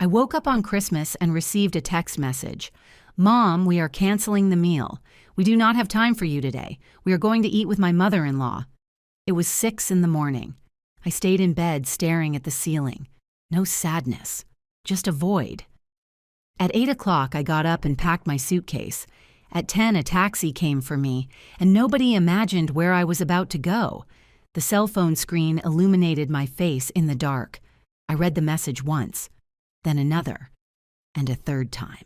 I woke up on Christmas and received a text message. "Mom, we are canceling the meal. We do not have time for you today. We are going to eat with my mother-in-law." It was 6 in the morning. I stayed in bed staring at the ceiling. No sadness, just a void. At 8 o'clock, I got up and packed my suitcase. At 10, a taxi came for me, and nobody imagined where I was about to go. The cell phone screen illuminated my face in the dark. I read the message once, then another, and a third time,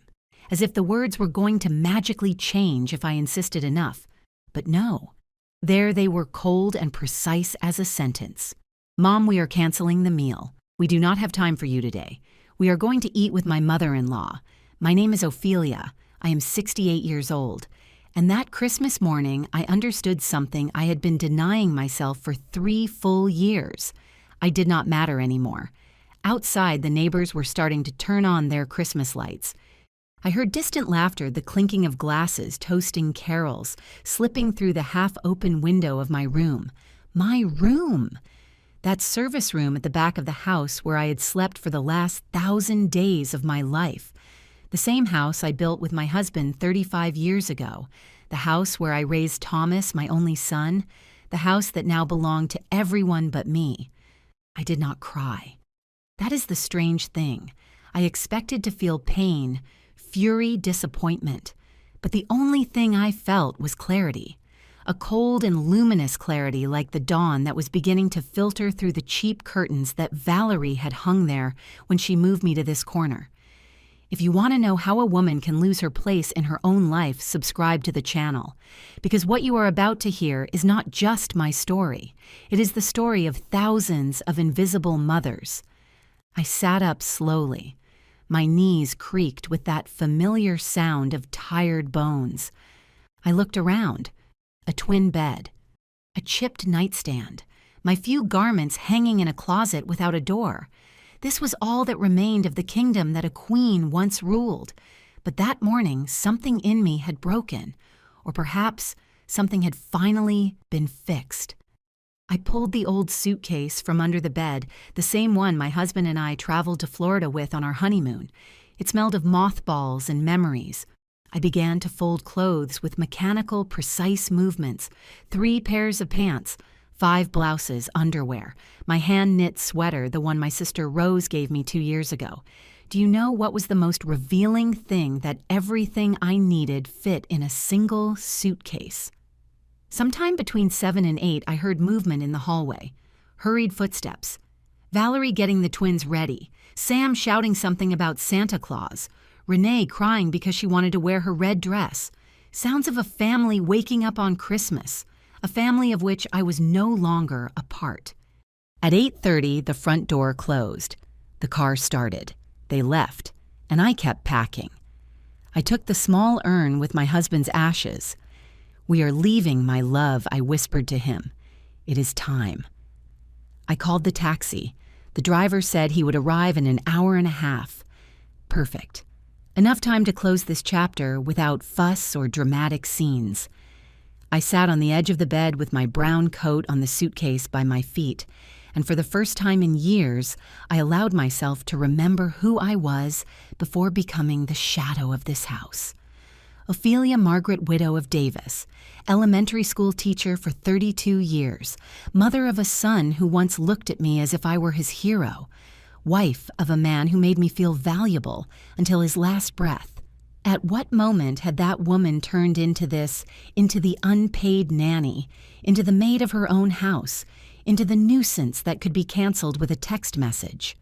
as if the words were going to magically change if I insisted enough. But no, there they were, cold and precise as a sentence. "Mom, we are canceling the meal. We do not have time for you today. We are going to eat with my mother-in-law. My name is Ophelia. I am 68 years old." And that Christmas morning, I understood something I had been denying myself for 3 full years. I did not matter anymore. Outside, the neighbors were starting to turn on their Christmas lights. I heard distant laughter, the clinking of glasses, toasting carols, slipping through the half-open window of my room. My room! That service room at the back of the house where I had slept for the last 1,000 days of my life. The same house I built with my husband 35 years ago. The house where I raised Thomas, my only son. The house that now belonged to everyone but me. I did not cry. That is the strange thing. I expected to feel pain, fury, disappointment. But the only thing I felt was clarity. A cold and luminous clarity like the dawn that was beginning to filter through the cheap curtains that Valerie had hung there when she moved me to this corner. If you want to know how a woman can lose her place in her own life, subscribe to the channel. Because what you are about to hear is not just my story. It is the story of thousands of invisible mothers. I sat up slowly. My knees creaked with that familiar sound of tired bones. I looked around. A twin bed. A chipped nightstand. My few garments hanging in a closet without a door. This was all that remained of the kingdom that a queen once ruled. But that morning, something in me had broken. Or perhaps something had finally been fixed. I pulled the old suitcase from under the bed, the same one my husband and I traveled to Florida with on our honeymoon. It smelled of mothballs and memories. I began to fold clothes with mechanical, precise movements. 3 pairs of pants, 5 blouses, underwear, my hand-knit sweater, the one my sister Rose gave me 2 years ago. Do you know what was the most revealing thing? That everything I needed fit in a single suitcase. Sometime between 7 and 8, I heard movement in the hallway. Hurried footsteps. Valerie getting the twins ready. Sam shouting something about Santa Claus. Renee crying because she wanted to wear her red dress. Sounds of a family waking up on Christmas. A family of which I was no longer a part. At 8:30, the front door closed. The car started. They left, and I kept packing. I took the small urn with my husband's ashes. "We are leaving, my love," I whispered to him. "It is time." I called the taxi. The driver said he would arrive in an hour and a half. Perfect. Enough time to close this chapter without fuss or dramatic scenes. I sat on the edge of the bed with my brown coat on the suitcase by my feet, and for the first time in years, I allowed myself to remember who I was before becoming the shadow of this house. Ophelia Margaret, widow of Davis, elementary school teacher for 32 years, mother of a son who once looked at me as if I were his hero, wife of a man who made me feel valuable until his last breath. At what moment had that woman turned into the unpaid nanny, into the maid of her own house, into the nuisance that could be canceled with a text message?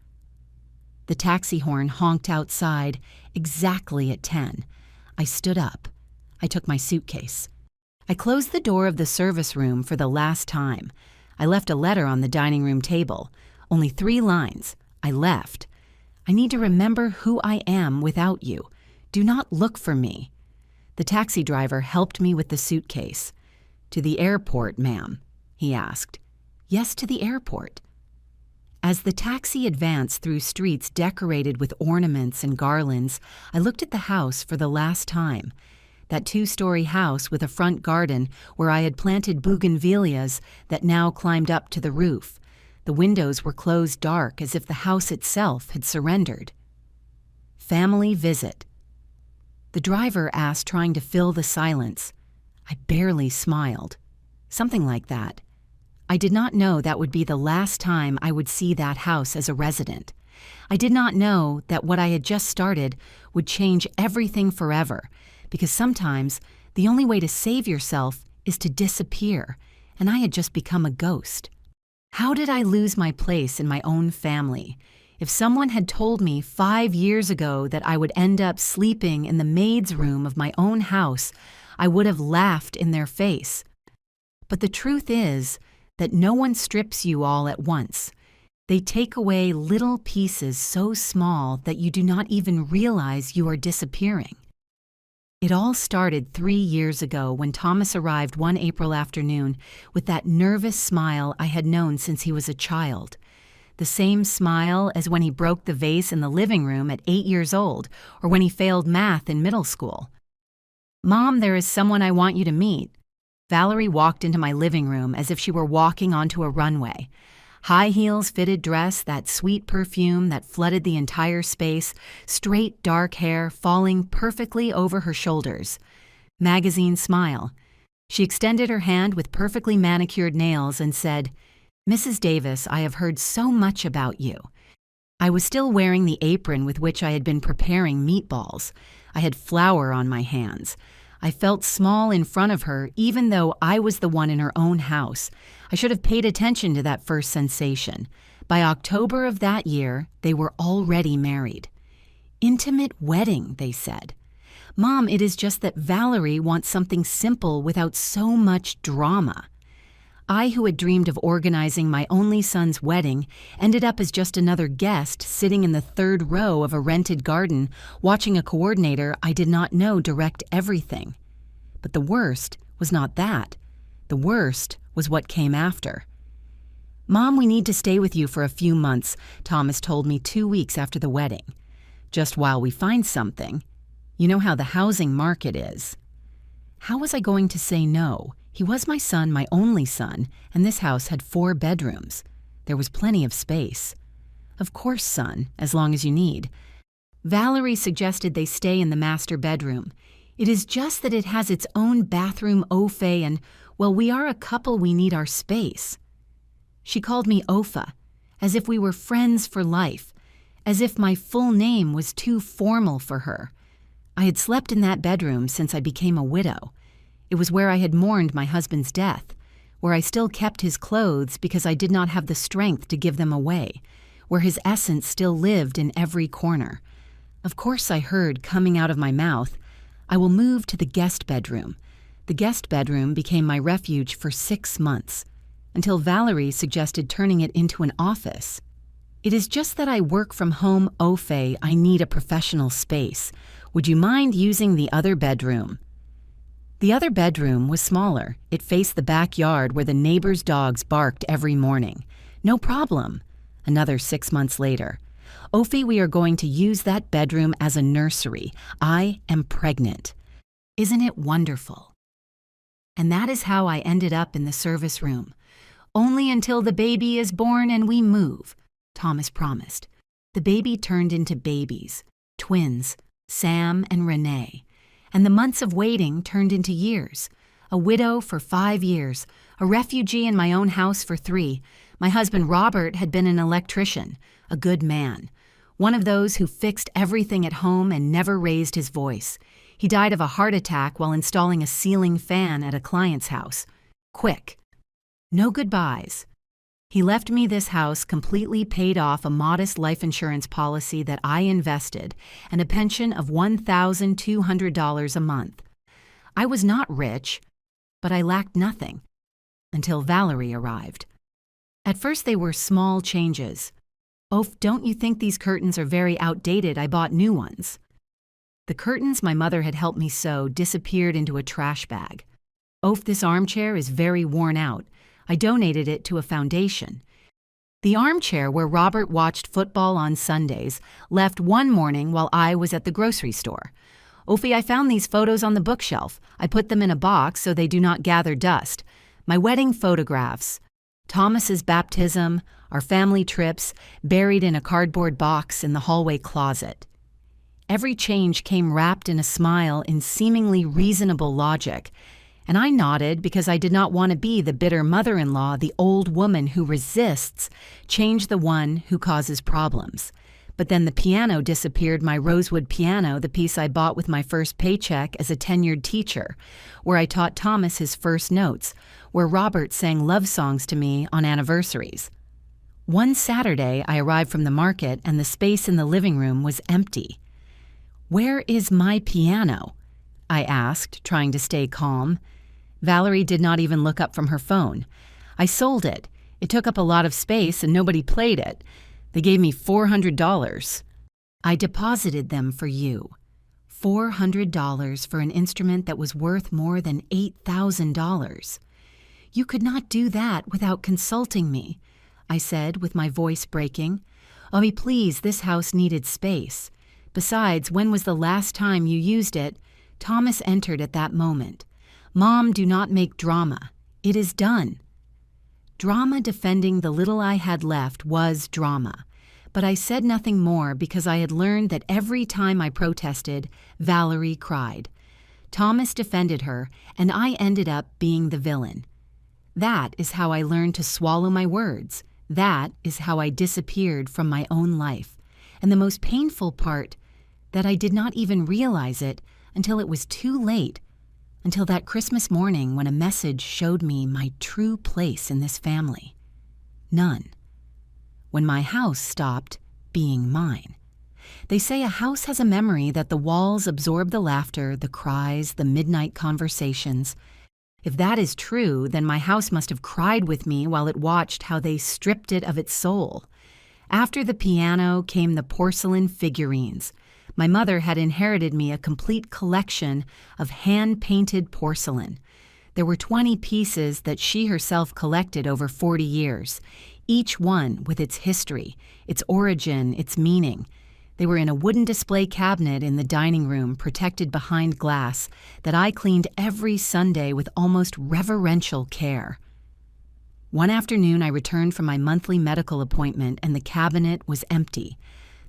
The taxi horn honked outside exactly at 10. I stood up. I took my suitcase. I closed the door of the service room for the last time. I left a letter on the dining room table. Only 3 lines. I left. "I need to remember who I am without you. Do not look for me." The taxi driver helped me with the suitcase. "To the airport, ma'am?" he asked. "Yes, to the airport." As the taxi advanced through streets decorated with ornaments and garlands, I looked at the house for the last time. That 2-story house with a front garden where I had planted bougainvilleas that now climbed up to the roof. The windows were closed dark as if the house itself had surrendered. Family visit. The driver asked, trying to fill the silence. I barely smiled. Something like that. I did not know that would be the last time I would see that house as a resident. I did not know that what I had just started would change everything forever, because sometimes the only way to save yourself is to disappear, and I had just become a ghost. How did I lose my place in my own family? If someone had told me 5 years ago that I would end up sleeping in the maid's room of my own house, I would have laughed in their face. But the truth is that no one strips you all at once. They take away little pieces so small that you do not even realize you are disappearing. It all started 3 years ago when Thomas arrived one April afternoon with that nervous smile I had known since he was a child. The same smile as when he broke the vase in the living room at 8 years old, or when he failed math in middle school. "Mom, there is someone I want you to meet." Valerie walked into my living room as if she were walking onto a runway. High heels, fitted dress, that sweet perfume that flooded the entire space, straight dark hair falling perfectly over her shoulders. Magazine smile. She extended her hand with perfectly manicured nails and said, "Mrs. Davis, I have heard so much about you." I was still wearing the apron with which I had been preparing meatballs. I had flour on my hands. I felt small in front of her, even though I was the one in her own house. I should have paid attention to that first sensation. By October of that year, they were already married. "Intimate wedding," they said. "Mom, it is just that Valerie wants something simple without so much drama." I, who had dreamed of organizing my only son's wedding, ended up as just another guest sitting in the third row of a rented garden, watching a coordinator I did not know direct everything. But the worst was not that. The worst was what came after. "Mom, we need to stay with you for a few months," Thomas told me 2 weeks after the wedding. "Just while we find something. You know how the housing market is." How was I going to say no? He was my son, my only son, and this house had 4 bedrooms. There was plenty of space. "Of course, son, as long as you need." Valerie suggested they stay in the master bedroom. "It is just that it has its own bathroom au fait and, well, we are a couple, we need our space." She called me Ofa, as if we were friends for life, as if my full name was too formal for her. I had slept in that bedroom since I became a widow. It was where I had mourned my husband's death, where I still kept his clothes because I did not have the strength to give them away, where his essence still lived in every corner. Of course I heard coming out of my mouth, "I will move to the guest bedroom." The guest bedroom became my refuge for 6 months, until Valerie suggested turning it into an office. "It is just that I work from home au fait, I need a professional space. Would you mind using the other bedroom?" The other bedroom was smaller. It faced the backyard where the neighbors' dogs barked every morning. "No problem." Another 6 months later. "Ophi, we are going to use that bedroom as a nursery. I am pregnant." Isn't it wonderful? And that is how I ended up in the service room. "Only until the baby is born and we move," Thomas promised. The baby turned into babies, twins, Sam and Renee. And the months of waiting turned into years. A widow for 5 years, a refugee in my own house for 3. My husband Robert had been an electrician, a good man. One of those who fixed everything at home and never raised his voice. He died of a heart attack while installing a ceiling fan at a client's house. Quick. No goodbyes. He left me this house completely paid off, a modest life insurance policy that I invested, and a pension of $1,200 a month. I was not rich, but I lacked nothing, until Valerie arrived. At first they were small changes. "Oh, don't you think these curtains are very outdated? I bought new ones." The curtains my mother had helped me sew disappeared into a trash bag. "Oh, this armchair is very worn out. I donated it to a foundation." The armchair where Robert watched football on Sundays left one morning while I was at the grocery store. "Ophi, I found these photos on the bookshelf. I put them in a box so they do not gather dust. My wedding photographs. Thomas's baptism, our family trips, buried in a cardboard box in the hallway closet." Every change came wrapped in a smile in seemingly reasonable logic, and I nodded because I did not want to be the bitter mother-in-law, the old woman who resists change, the one who causes problems. But then the piano disappeared, my rosewood piano, the piece I bought with my first paycheck as a tenured teacher, where I taught Thomas his first notes, where Robert sang love songs to me on anniversaries. One Saturday, I arrived from the market and the space in the living room was empty. "Where is my piano?" I asked, trying to stay calm. Valerie did not even look up from her phone. "I sold it. It took up a lot of space and nobody played it. They gave me $400. "I deposited them for you. $400 for an instrument that was worth more than $8,000. You could not do that without consulting me," I said with my voice breaking. "Oh, please, this house needed space. Besides, when was the last time you used it?" Thomas entered at that moment. "Mom, do not make drama. It is done." Drama defending the little I had left was drama, but I said nothing more because I had learned that every time I protested, Valerie cried. Thomas defended her, and I ended up being the villain. That is how I learned to swallow my words. That is how I disappeared from my own life. And the most painful part, that I did not even realize it until it was too late, until that Christmas morning when a message showed me my true place in this family. None. When my house stopped being mine. They say a house has a memory that the walls absorb the laughter, the cries, the midnight conversations. If that is true, then my house must have cried with me while it watched how they stripped it of its soul. After the piano came the porcelain figurines. My mother had inherited me a complete collection of hand-painted porcelain. There were 20 pieces that she herself collected over 40 years, each one with its history, its origin, its meaning. They were in a wooden display cabinet in the dining room, protected behind glass, that I cleaned every Sunday with almost reverential care. One afternoon, I returned from my monthly medical appointment and the cabinet was empty.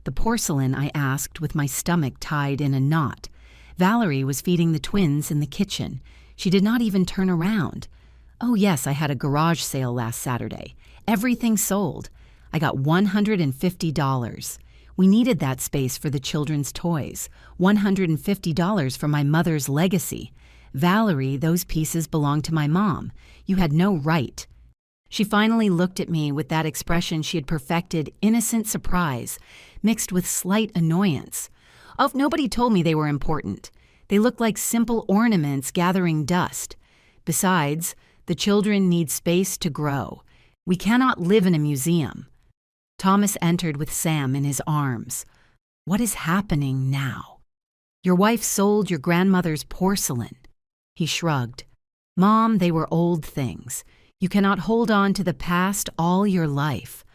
The porcelain, I asked, with my stomach tied in a knot. Valerie was feeding the twins in the kitchen. She did not even turn around. "Oh yes, I had a garage sale last Saturday. Everything sold. I got $150. We needed that space for the children's toys. $150 for my mother's legacy. Valerie, those pieces belong to my mom. You had no right." She finally looked at me with that expression she had perfected, innocent surprise, mixed with slight annoyance. "Oh, nobody told me they were important. They look like simple ornaments gathering dust. Besides, the children need space to grow. We cannot live in a museum." Thomas entered with Sam in his arms. "What is happening now?" "Your wife sold your grandmother's porcelain." He shrugged. "Mom, they were old things. You cannot hold on to the past all your life.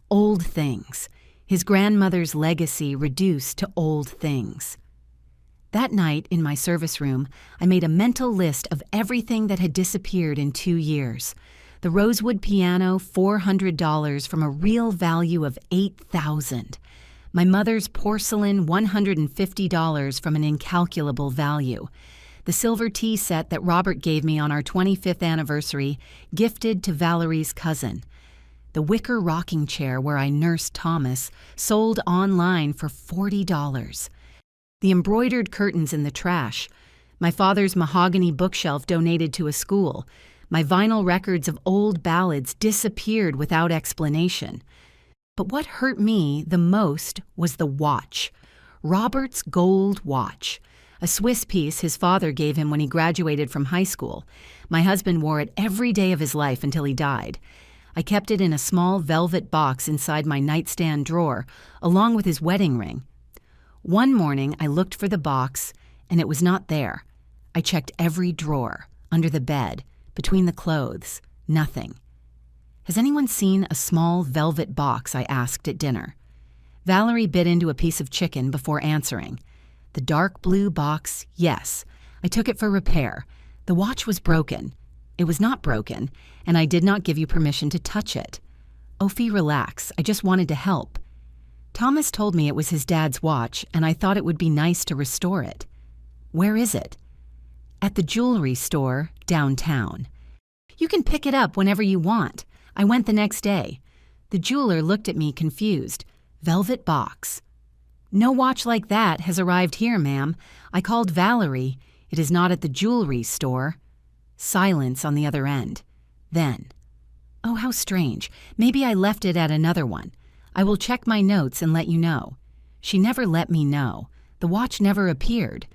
Old things. His grandmother's legacy reduced to old things." That night, in my service room, I made a mental list of everything that had disappeared in 2 years. The rosewood piano, $400 from a real value of $8,000. My mother's porcelain, $150 from an incalculable value. The silver tea set that Robert gave me on our 25th anniversary, gifted to Valerie's cousin. The wicker rocking chair where I nursed Thomas, sold online for $40. The embroidered curtains in the trash. My father's mahogany bookshelf donated to a school. My vinyl records of old ballads disappeared without explanation. But what hurt me the most was the watch. Robert's gold watch. A Swiss piece his father gave him when he graduated from high school. My husband wore it every day of his life until he died. I kept it in a small velvet box inside my nightstand drawer, along with his wedding ring. One morning, I looked for the box, and it was not there. I checked every drawer, under the bed, between the clothes. Nothing. "Has anyone seen a small velvet box?" I asked at dinner. Valerie bit into a piece of chicken before answering. "The dark blue box, yes. I took it for repair. The watch was broken. It was not broken, and I did not give you permission to touch it." "Ophi, relax. I just wanted to help." Thomas told me it was his dad's watch, and I thought it would be nice to restore it. Where is it? At the jewelry store downtown. You can pick it up whenever you want. I went the next day. The jeweler looked at me confused. Velvet box. No watch like that has arrived here, ma'am. I called Valerie. It is not at the jewelry store. Silence on the other end. Then, oh, how strange. Maybe I left it at another one. I will check my notes and let you know. She never let me know. The watch never appeared.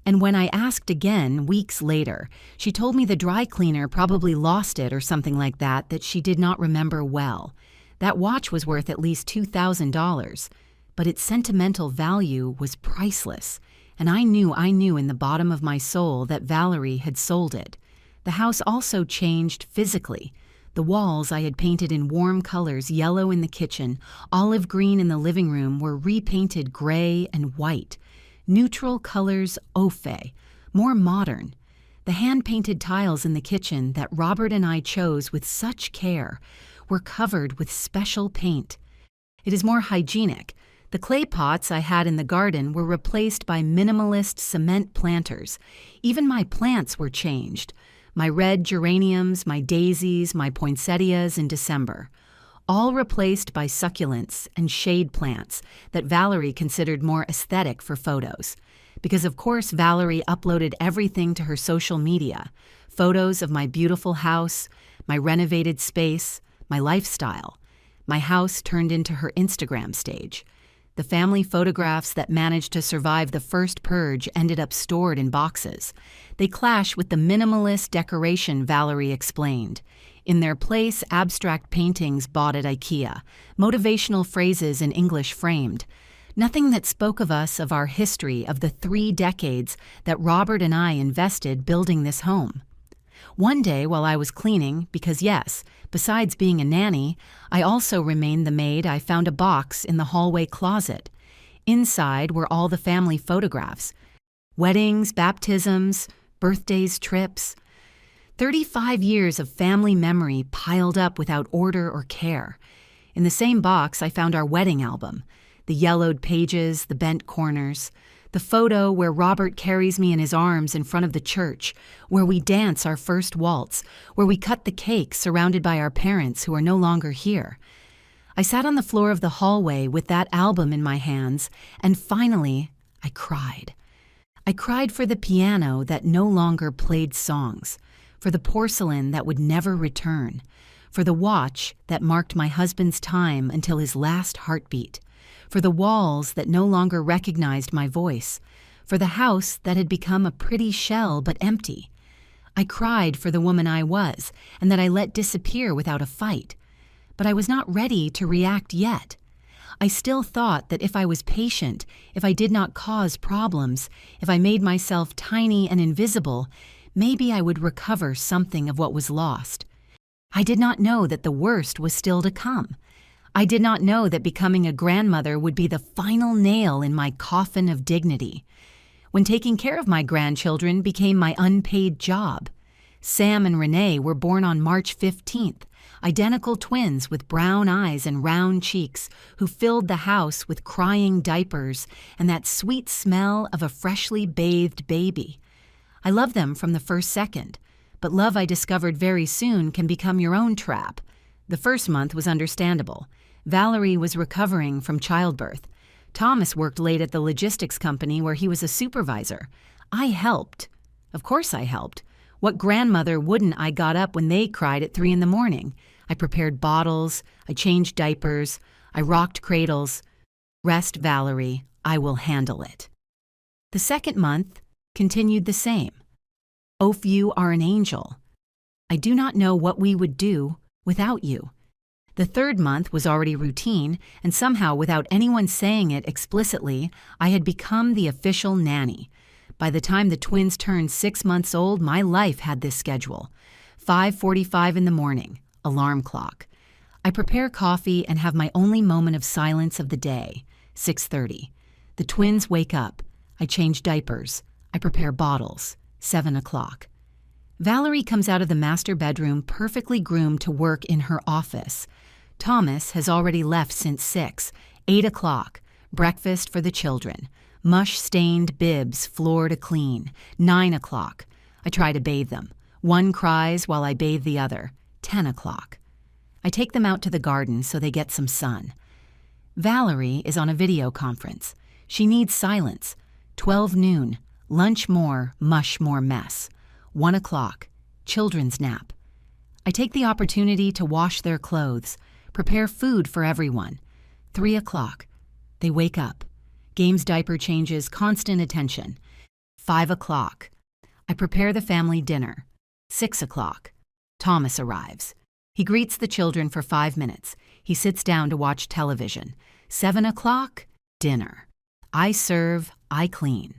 And when I asked again, weeks later, she told me the dry cleaner probably lost it or something like that she did not remember well. That watch was worth at least $2,000, but its sentimental value was priceless, and I knew in the bottom of my soul that Valerie had sold it. The house also changed physically. The walls I had painted in warm colors, yellow in the kitchen, olive green in the living room, were repainted gray and white. Neutral colors au fait, more modern. The hand-painted tiles in the kitchen that Robert and I chose with such care were covered with special paint. It is more hygienic. The clay pots I had in the garden were replaced by minimalist cement planters. Even my plants were changed. My red geraniums, my daisies, my poinsettias in December. All replaced by succulents and shade plants that Valerie considered more aesthetic for photos. Because of course Valerie uploaded everything to her social media. Photos of my beautiful house, my renovated space, my lifestyle. My house turned into her Instagram stage. The family photographs that managed to survive the first purge ended up stored in boxes. They clash with the minimalist decoration Valerie explained. In their place, abstract paintings bought at IKEA, motivational phrases in English framed. Nothing that spoke of us, of our history, of the 3 decades that Robert and I invested building this home. One day while I was cleaning, because yes, besides being a nanny, I also remained the maid, I found a box in the hallway closet. Inside were all the family photographs. Weddings, baptisms, birthdays, trips. 35 years of family memory piled up without order or care. In the same box, I found our wedding album. The yellowed pages, the bent corners. The photo where Robert carries me in his arms in front of the church, where we dance our first waltz, where we cut the cake surrounded by our parents who are no longer here. I sat on the floor of the hallway with that album in my hands, and finally, I cried. I cried for the piano that no longer played songs, for the porcelain that would never return, for the watch that marked my husband's time until his last heartbeat, for the walls that no longer recognized my voice, for the house that had become a pretty shell but empty. I cried for the woman I was and that I let disappear without a fight. But I was not ready to react yet. I still thought that if I was patient, if I did not cause problems, if I made myself tiny and invisible, maybe I would recover something of what was lost. I did not know that the worst was still to come. I did not know that becoming a grandmother would be the final nail in my coffin of dignity. When taking care of my grandchildren became my unpaid job. Sam and Renee were born on March 15th, identical twins with brown eyes and round cheeks who filled the house with crying diapers and that sweet smell of a freshly bathed baby. I loved them from the first second, but love I discovered very soon can become your own trap. The first month was understandable. Valerie was recovering from childbirth. Thomas worked late at the logistics company where he was a supervisor. I helped. Of course I helped. What grandmother wouldn't? I got up when they cried at 3 a.m. I prepared bottles. I changed diapers. I rocked cradles. Rest, Valerie. I will handle it. The second month continued the same. Oph, you are an angel. I do not know what we would do without you. The third month was already routine, and somehow, without anyone saying it explicitly, I had become the official nanny. By the time the twins turned 6 months old, my life had this schedule. 5:45 in the morning, alarm clock. I prepare coffee and have my only moment of silence of the day, 6:30. The twins wake up. I change diapers. I prepare bottles, 7 o'clock. Valerie comes out of the master bedroom perfectly groomed to work in her office. Thomas has already left since 6, 8 o'clock, breakfast for the children. Mush-stained bibs, floor to clean. 9 o'clock, I try to bathe them. One cries while I bathe the other. 10 o'clock. I take them out to the garden so they get some sun. Valerie is on a video conference. She needs silence. 12 noon, lunch more, mush more mess. 1 o'clock, children's nap. I take the opportunity to wash their clothes, prepare food for everyone. 3 o'clock, they wake up. Games, diaper changes, constant attention. 5 o'clock, I prepare the family dinner. 6 o'clock, Thomas arrives. He greets the children for 5 minutes. He sits down to watch television. 7 o'clock, dinner. I serve, I clean.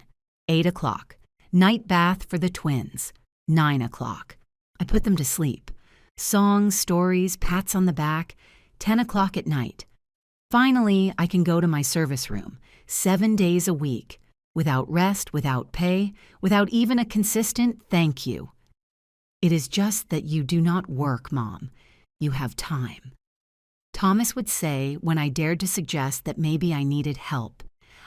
8 o'clock, night bath for the twins. 9 o'clock, I put them to sleep. Songs, stories, pats on the back. 10 o'clock at night. Finally, I can go to my service room, 7 days a week, without rest, without pay, without even a consistent thank you. It is just that you do not work, Mom. You have time. Thomas would say when I dared to suggest that maybe I needed help.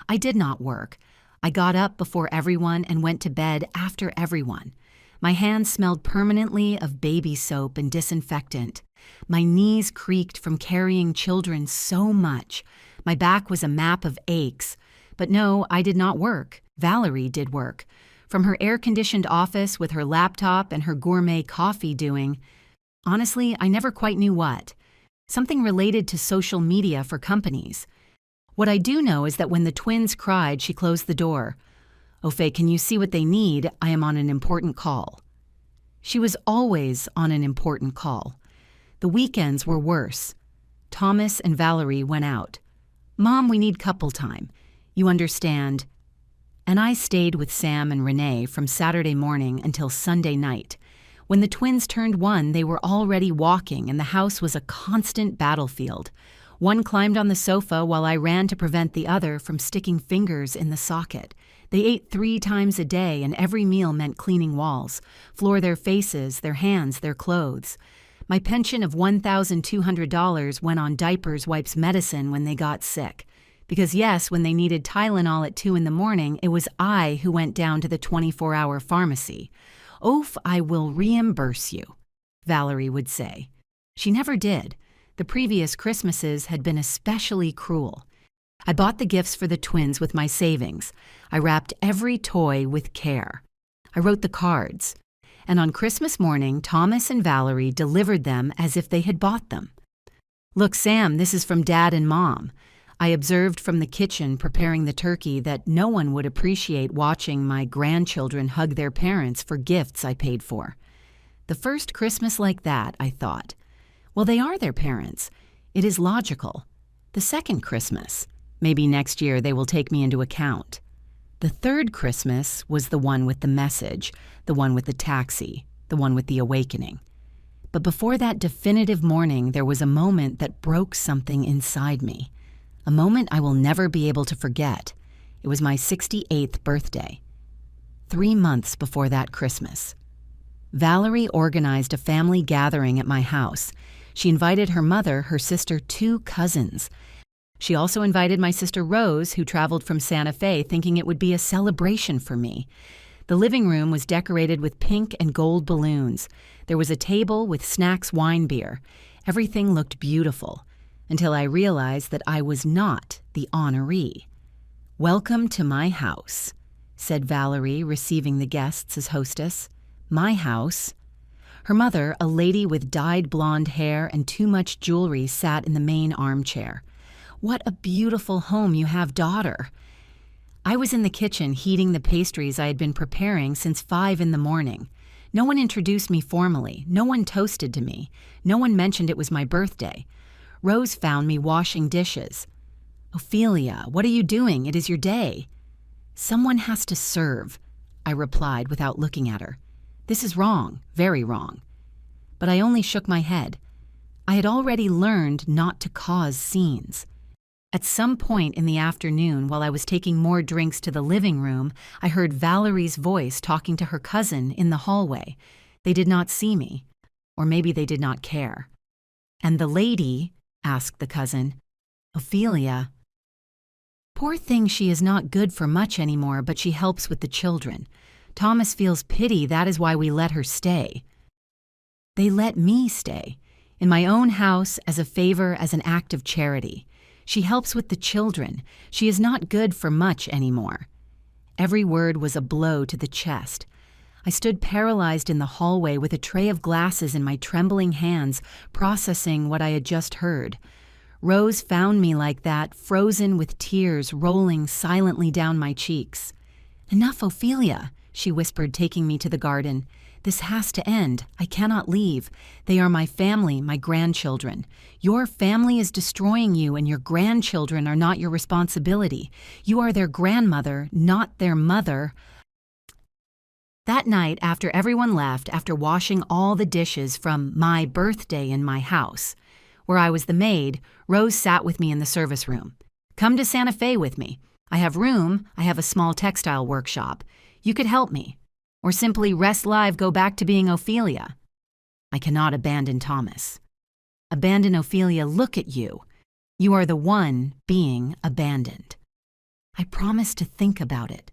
I did not work. I got up before everyone and went to bed after everyone. My hands smelled permanently of baby soap and disinfectant. My knees creaked from carrying children so much. My back was a map of aches. But no, I did not work. Valerie did work. From her air-conditioned office with her laptop and her gourmet coffee doing, honestly, I never quite knew what. Something related to social media for companies. What I do know is that when the twins cried, she closed the door. "Oh, Faye, can you see what they need? I am on an important call." She was always on an important call. The weekends were worse. Thomas and Valerie went out. "Mom, we need couple time. You understand." And I stayed with Sam and Renee from Saturday morning until Sunday night. When the twins turned 1, they were already walking and the house was a constant battlefield. One climbed on the sofa while I ran to prevent the other from sticking fingers in the socket. They ate 3 times a day and every meal meant cleaning walls, floor their faces, their hands, their clothes. My pension of $1,200 went on diapers, wipes, medicine when they got sick. Because yes, when they needed Tylenol at 2 in the morning, it was I who went down to the 24-hour pharmacy. "Oof, I will reimburse you," Valerie would say. She never did. The previous Christmases had been especially cruel. I bought the gifts for the twins with my savings. I wrapped every toy with care. I wrote the cards. And on Christmas morning, Thomas and Valerie delivered them as if they had bought them. "Look, Sam, this is from Dad and Mom." I observed from the kitchen preparing the turkey that no one would appreciate watching my grandchildren hug their parents for gifts I paid for. The first Christmas like that, I thought. Well, they are their parents. It is logical. The second Christmas, maybe next year they will take me into account. The third Christmas was the one with the message, the one with the taxi, the one with the awakening. But before that definitive morning, there was a moment that broke something inside me. A moment I will never be able to forget. It was my 68th birthday. 3 months before that Christmas. Valerie organized a family gathering at my house. She invited her mother, her sister, 2 cousins. She also invited my sister Rose, who traveled from Santa Fe, thinking it would be a celebration for me. The living room was decorated with pink and gold balloons. There was a table with snacks, wine, beer. Everything looked beautiful, until I realized that I was not the honoree. "Welcome to my house," said Valerie, receiving the guests as hostess. "My house." Her mother, a lady with dyed blonde hair and too much jewelry, sat in the main armchair. "What a beautiful home you have, daughter." I was in the kitchen heating the pastries I had been preparing since 5 in the morning. No one introduced me formally. No one toasted to me. No one mentioned it was my birthday. Rose found me washing dishes. "Ophelia, what are you doing? It is your day." "Someone has to serve," I replied without looking at her. "This is wrong, very wrong." But I only shook my head. I had already learned not to cause scenes. At some point in the afternoon, while I was taking more drinks to the living room, I heard Valerie's voice talking to her cousin in the hallway. They did not see me, or maybe they did not care. "And the lady," asked the cousin, "Ophelia, Poor thing, she is not good for much anymore, but she helps with the children. Thomas feels pity, that is why we let her stay. They let me stay. In my own house, as a favor, as an act of charity. She helps with the children. She is not good for much anymore. Every word was a blow to the chest. I stood paralyzed in the hallway with a tray of glasses in my trembling hands, processing what I had just heard. Rose found me like that, frozen with tears rolling silently down my cheeks. "Enough, Ophelia," she whispered, taking me to the garden. "This has to end. I cannot leave. They are my family, my grandchildren. Your family is destroying you, and your grandchildren are not your responsibility. You are their grandmother, not their mother." That night, after everyone left, after washing all the dishes from my birthday in my house, where I was the maid, Rose sat with me in the service room. "Come to Santa Fe with me. I have room. I have a small textile workshop. You could help me. Or simply rest live, go back to being Ophelia. I cannot abandon Thomas. Abandon Ophelia, look at you. You are the one being abandoned." I promised to think about it,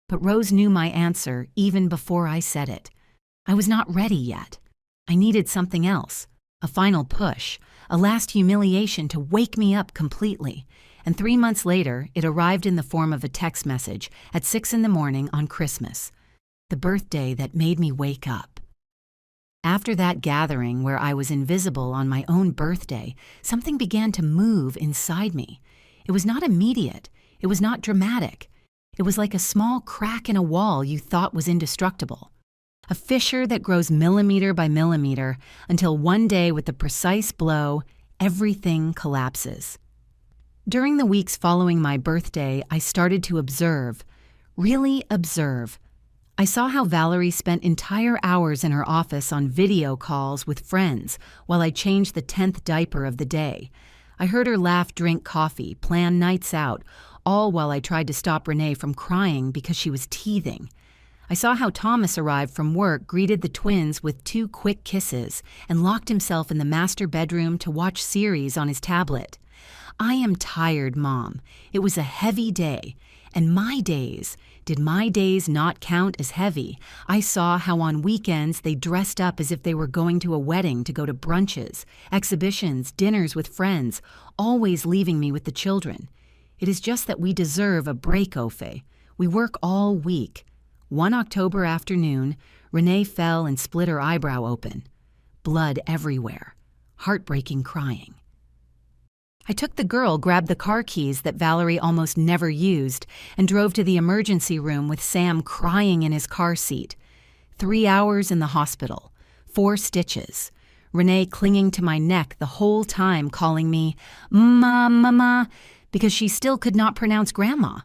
but Rose knew my answer even before I said it. I was not ready yet. I needed something else, a final push, a last humiliation to wake me up completely. And 3 months later, it arrived in the form of a text message at 6 a.m. on Christmas. The birthday that made me wake up. After that gathering where I was invisible on my own birthday, something began to move inside me. It was not immediate. It was not dramatic. It was like a small crack in a wall you thought was indestructible. A fissure that grows millimeter by millimeter until one day, with the precise blow, everything collapses. During the weeks following my birthday, I started to observe, really observe. I saw how Valerie spent entire hours in her office on video calls with friends while I changed the 10th diaper of the day. I heard her laugh, drink coffee, plan nights out, all while I tried to stop Renee from crying because she was teething. I saw how Thomas arrived from work, greeted the twins with 2 quick kisses, and locked himself in the master bedroom to watch series on his tablet. I am tired, Mom. It was a heavy day. And my days, did my days not count as heavy? I saw how on weekends they dressed up as if they were going to a wedding, to go to brunches, exhibitions, dinners with friends, always leaving me with the children. It is just that we deserve a break, Ophe. We work all week. One October afternoon, Renee fell and split her eyebrow open. Blood everywhere. Heartbreaking crying. I took the girl, grabbed the car keys that Valerie almost never used, and drove to the emergency room with Sam crying in his car seat. 3 hours in the hospital. 4 stitches. Renee clinging to my neck the whole time, calling me Mama, because she still could not pronounce Grandma.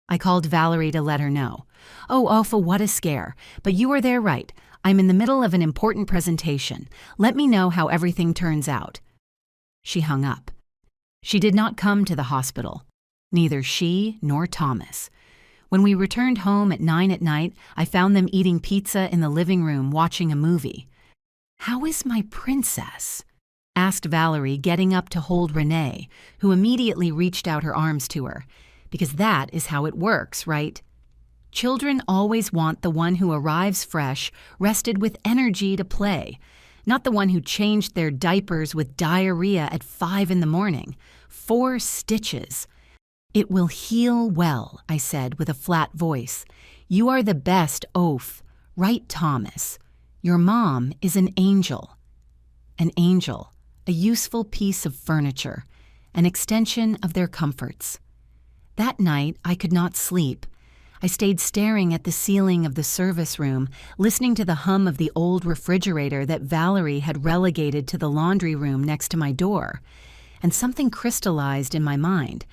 I called Valerie to let her know. "Oh, Alpha, what a scare. But you are there right. I'm in the middle of an important presentation. Let me know how everything turns out." She hung up. She did not come to the hospital. Neither she nor Thomas. When we returned home at 9 at night, I found them eating pizza in the living room, watching a movie. "How is my princess?" asked Valerie, getting up to hold Renee, who immediately reached out her arms to her. Because that is how it works, right? Children always want the one who arrives fresh, rested with energy to play, not the one who changed their diapers with diarrhea at 5 a.m. 4 stitches. "It will heal well," I said with a flat voice. "You are the best, Oph. Right, Thomas. Your mom is an angel." An angel, a useful piece of furniture, an extension of their comforts. That night, I could not sleep. I stayed staring at the ceiling of the service room, listening to the hum of the old refrigerator that Valerie had relegated to the laundry room next to my door. And something crystallized in my mind.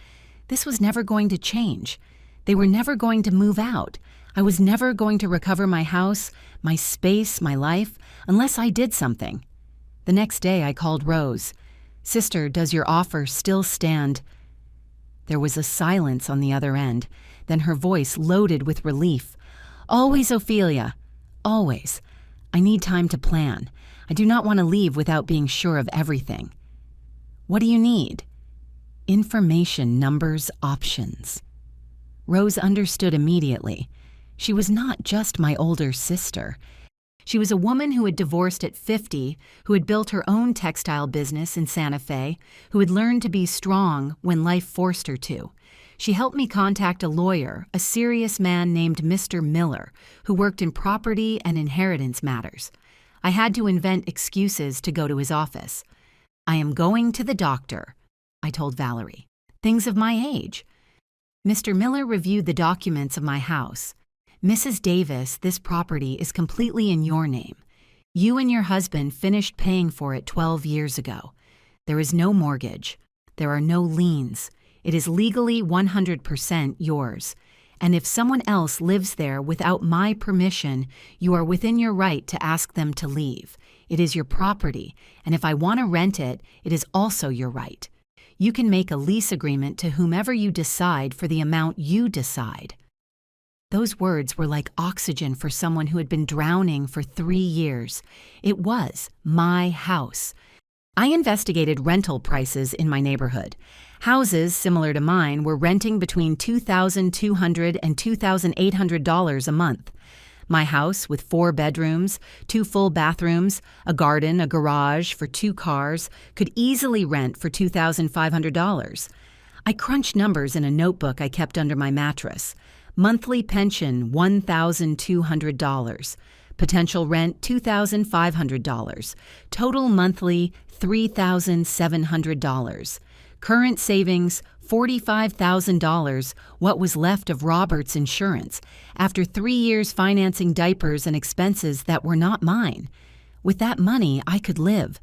This was never going to change. They were never going to move out. I was never going to recover my house, my space, my life, unless I did something. The next day, I called Rose. "Sister, does your offer still stand?" There was a silence on the other end, then her voice loaded with relief. "Always, Ophelia. Always. I need time to plan. I do not want to leave without being sure of everything." "What do you need?" "Information, numbers, options." Rose understood immediately. She was not just my older sister. She was a woman who had divorced at 50, who had built her own textile business in Santa Fe, who had learned to be strong when life forced her to. She helped me contact a lawyer, a serious man named Mr. Miller, who worked in property and inheritance matters. I had to invent excuses to go to his office. "I am going to the doctor," I told Valerie. "Things of my age." Mr. Miller reviewed the documents of my house. "Mrs. Davis, this property is completely in your name. You and your husband finished paying for it 12 years ago. There is no mortgage. There are no liens. It is legally 100% yours. And if someone else lives there without my permission, you are within your right to ask them to leave. It is your property, and if I want to rent it, it is also your right. You can make a lease agreement to whomever you decide for the amount you decide." Those words were like oxygen for someone who had been drowning for 3 years. It was my house. I investigated rental prices in my neighborhood. Houses similar to mine were renting between $2,200 and $2,800 a month. My house, with 4 bedrooms, 2 full bathrooms, a garden, a garage for 2 cars, could easily rent for $2,500. I crunched numbers in a notebook I kept under my mattress. Monthly pension, $1,200. Potential rent, $2,500. Total monthly, $3,700. Current savings, $45,000, what was left of Robert's insurance, after 3 years financing diapers and expenses that were not mine. With that money, I could live.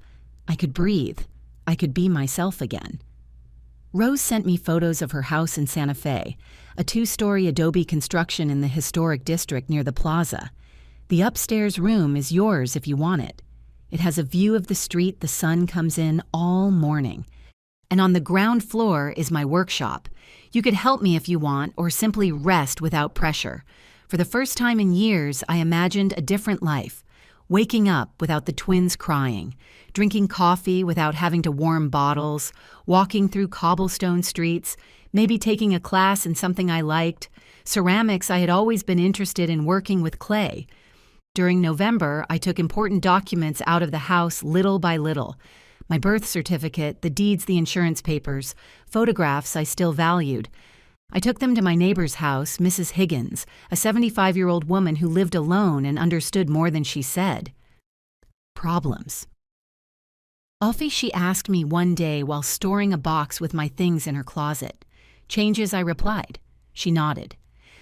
I could breathe. I could be myself again. Rose sent me photos of her house in Santa Fe, a 2-story adobe construction in the historic district near the plaza. "The upstairs room is yours if you want it. It has a view of the street the sun comes in all morning. And on the ground floor is my workshop. You could help me if you want, or simply rest without pressure. For the first time in years, I imagined a different life. Waking up without the twins crying, drinking coffee without having to warm bottles, walking through cobblestone streets, maybe taking a class in something I liked. Ceramics, I had always been interested in working with clay. During November, I took important documents out of the house little by little. My birth certificate, the deeds, the insurance papers, photographs I still valued. I took them to my neighbor's house, Mrs. Higgins, a 75-year-old woman who lived alone and understood more than she said. Problems. Alfie, she asked me one day while storing a box with my things in her closet. "Changes," I replied. She nodded.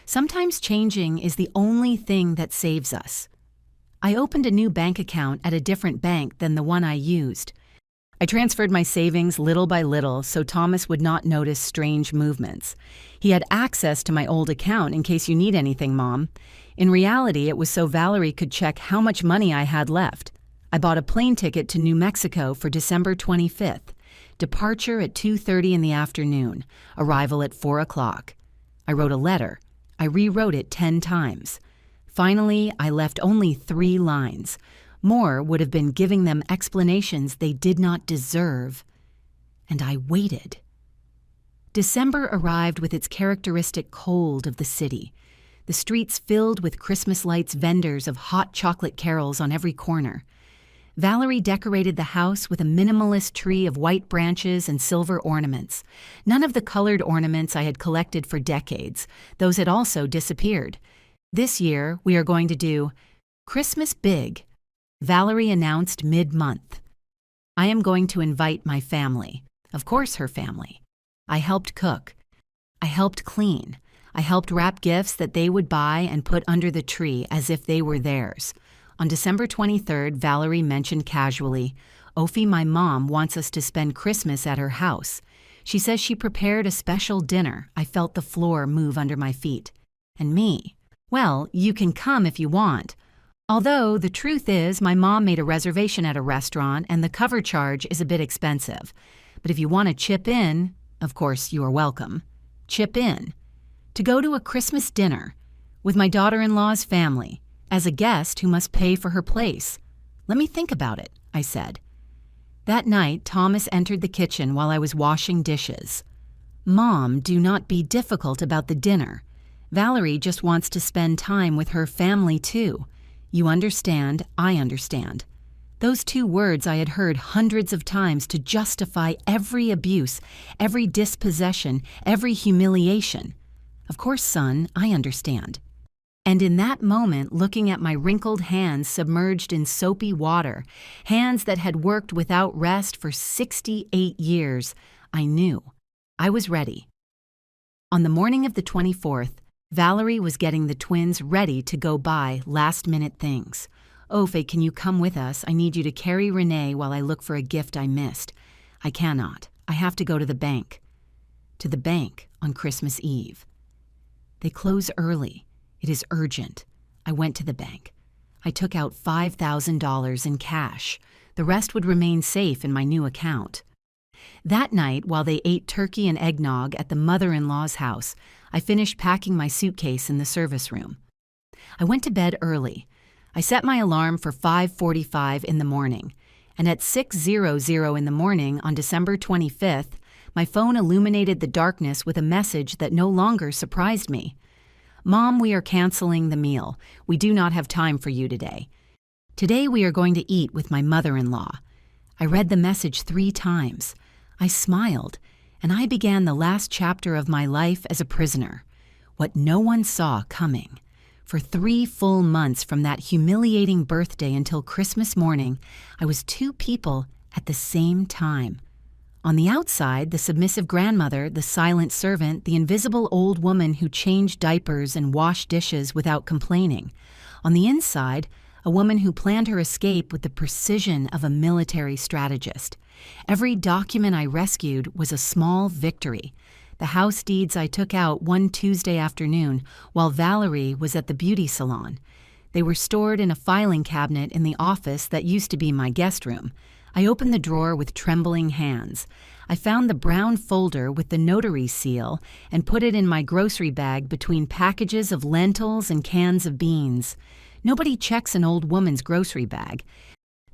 "Sometimes changing is the only thing that saves us." I opened a new bank account at a different bank than the one I used. I transferred my savings little by little so Thomas would not notice strange movements. He had access to my old account in case you need anything, Mom. In reality, it was so Valerie could check how much money I had left. I bought a plane ticket to New Mexico for December 25th. Departure at 2:30 in the afternoon. Arrival at 4 o'clock. I wrote a letter. I rewrote it 10 times. Finally, I left only 3 lines. More would have been giving them explanations they did not deserve. And I waited. December arrived with its characteristic cold of the city. The streets filled with Christmas lights, vendors of hot chocolate carols on every corner. Valerie decorated the house with a minimalist tree of white branches and silver ornaments. None of the colored ornaments I had collected for decades. Those had also disappeared. This year, we are going to do Christmas big, Valerie announced mid-month. I am going to invite my family. Of course, her family. I helped cook. I helped clean. I helped wrap gifts that they would buy and put under the tree as if they were theirs. On December 23rd, Valerie mentioned casually, "Ophi, my mom wants us to spend Christmas at her house. She says she prepared a special dinner." I felt the floor move under my feet. And me. "Well, you can come if you want. Although, the truth is, my mom made a reservation at a restaurant and the cover charge is a bit expensive. But if you want to chip in, of course, you are welcome. Chip in. To go to a Christmas dinner with my daughter-in-law's family as a guest who must pay for her place. Let me think about it," I said. That night, Thomas entered the kitchen while I was washing dishes. "Mom, do not be difficult about the dinner. Valerie just wants to spend time with her family too. You understand, I understand. Those two words I had heard hundreds of times to justify every abuse, every dispossession, every humiliation. Of course, son, I understand. And in that moment, looking at my wrinkled hands submerged in soapy water, hands that had worked without rest for 68 years, I knew. I was ready. On the morning of the 24th, Valerie was getting the twins ready to go buy last-minute things. "Oh, Faye, can you come with us? I need you to carry Renee while I look for a gift I missed." "I cannot. I have to go to the bank." To the bank on Christmas Eve. "They close early. It is urgent." I went to the bank. I took out $5,000 in cash. The rest would remain safe in my new account. That night, while they ate turkey and eggnog at the mother-in-law's house, I finished packing my suitcase in the service room. I went to bed early. I set my alarm for 5:45 in the morning, and at 6:00 in the morning on December 25th, my phone illuminated the darkness with a message that no longer surprised me. "Mom, we are canceling the meal. We do not have time for you today. Today we are going to eat with my mother-in-law." I read the message 3 times. I smiled, and I began the last chapter of my life as a prisoner. What no one saw coming. For 3 full months from that humiliating birthday until Christmas morning, I was 2 people at the same time. On the outside, the submissive grandmother, the silent servant, the invisible old woman who changed diapers and washed dishes without complaining. On the inside, a woman who planned her escape with the precision of a military strategist. Every document I rescued was a small victory. The house deeds I took out one Tuesday afternoon while Valerie was at the beauty salon. They were stored in a filing cabinet in the office that used to be my guest room. I opened the drawer with trembling hands. I found the brown folder with the notary seal and put it in my grocery bag between packages of lentils and cans of beans. Nobody checks an old woman's grocery bag.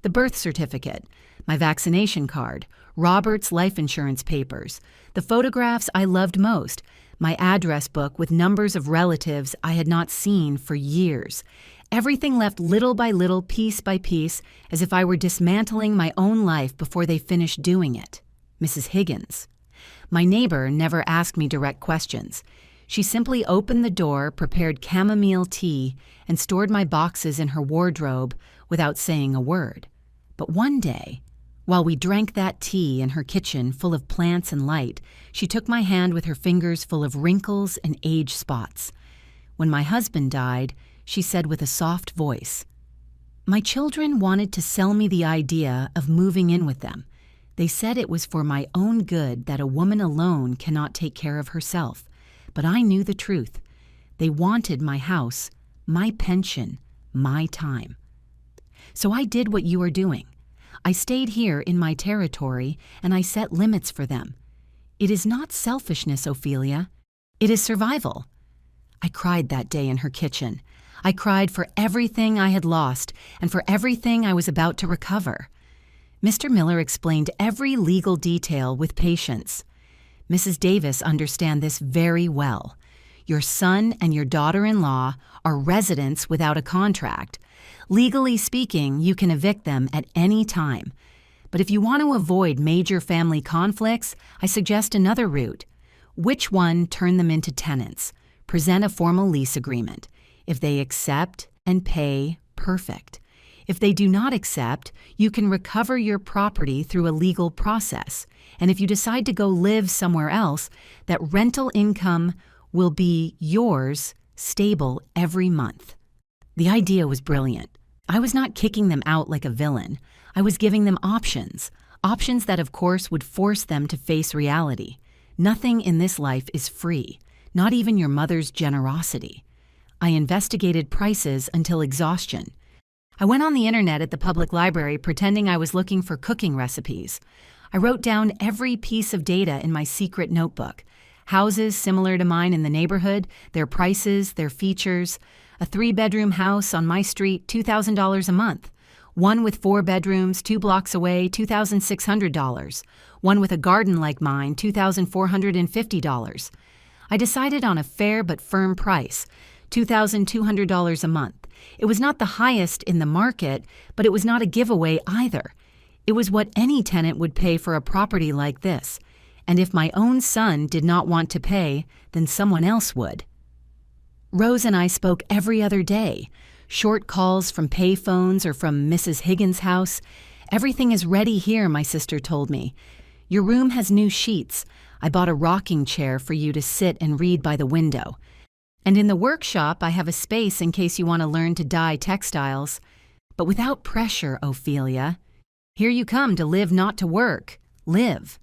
The birth certificate, my vaccination card, Robert's life insurance papers, the photographs I loved most, my address book with numbers of relatives I had not seen for years. Everything left little by little, piece by piece, as if I were dismantling my own life before they finished doing it. Mrs. Higgins. My neighbor never asked me direct questions. She simply opened the door, prepared chamomile tea, and stored my boxes in her wardrobe without saying a word. But one day, while we drank that tea in her kitchen full of plants and light, she took my hand with her fingers full of wrinkles and age spots. When my husband died, she said with a soft voice, "My children wanted to sell me the idea of moving in with them. They said it was for my own good, that a woman alone cannot take care of herself. But I knew the truth. They wanted my house, my pension, my time. So I did what you are doing. I stayed here in my territory, and I set limits for them. It is not selfishness, Ophelia. It is survival." I cried that day in her kitchen. I cried for everything I had lost and for everything I was about to recover. Mr. Miller explained every legal detail with patience. "Mrs. Davis understand this very well. Your son and your daughter-in-law are residents without a contract. Legally speaking, you can evict them at any time. But if you want to avoid major family conflicts, I suggest another route. Which one, turn them into tenants. Present a formal lease agreement. If they accept and pay, perfect. If they do not accept, you can recover your property through a legal process. And if you decide to go live somewhere else, that rental income will be yours, stable every month." The idea was brilliant. I was not kicking them out like a villain. I was giving them options. Options that, of course, would force them to face reality. Nothing in this life is free, not even your mother's generosity. I investigated prices until exhaustion. I went on the internet at the public library pretending I was looking for cooking recipes. I wrote down every piece of data in my secret notebook. Houses similar to mine in the neighborhood, their prices, their features. A 3-bedroom house on my street, $2,000 a month. One with 4 bedrooms, 2 blocks away, $2,600. One with a garden like mine, $2,450. I decided on a fair but firm price, $2,200 a month. It was not the highest in the market, but it was not a giveaway either. It was what any tenant would pay for a property like this, and if my own son did not want to pay, then someone else would. Rose and I spoke every other day, short calls from pay phones or from Mrs. Higgins' house. "Everything is ready here," my sister told me. "Your room has new sheets. I bought a rocking chair for you to sit and read by the window. And in the workshop, I have a space in case you want to learn to dye textiles. But without pressure, Ophelia. Here you come to live, not to work. Live."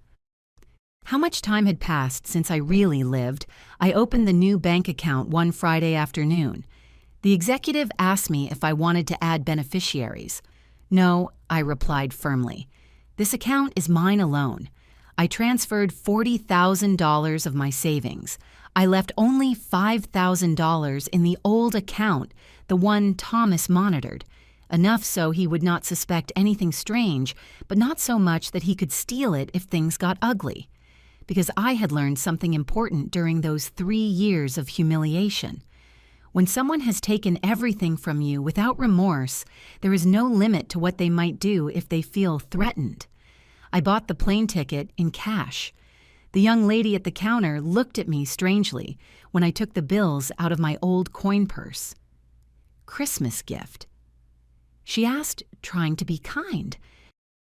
How much time had passed since I really lived? I opened the new bank account one Friday afternoon. The executive asked me if I wanted to add beneficiaries. "No," I replied firmly. "This account is mine alone." I transferred $40,000 of my savings. I left only $5,000 in the old account, the one Thomas monitored, enough so he would not suspect anything strange, but not so much that he could steal it if things got ugly. Because I had learned something important during those 3 years of humiliation. When someone has taken everything from you without remorse, there is no limit to what they might do if they feel threatened. I bought the plane ticket in cash. The young lady at the counter looked at me strangely when I took the bills out of my old coin purse. "Christmas gift?" she asked, trying to be kind.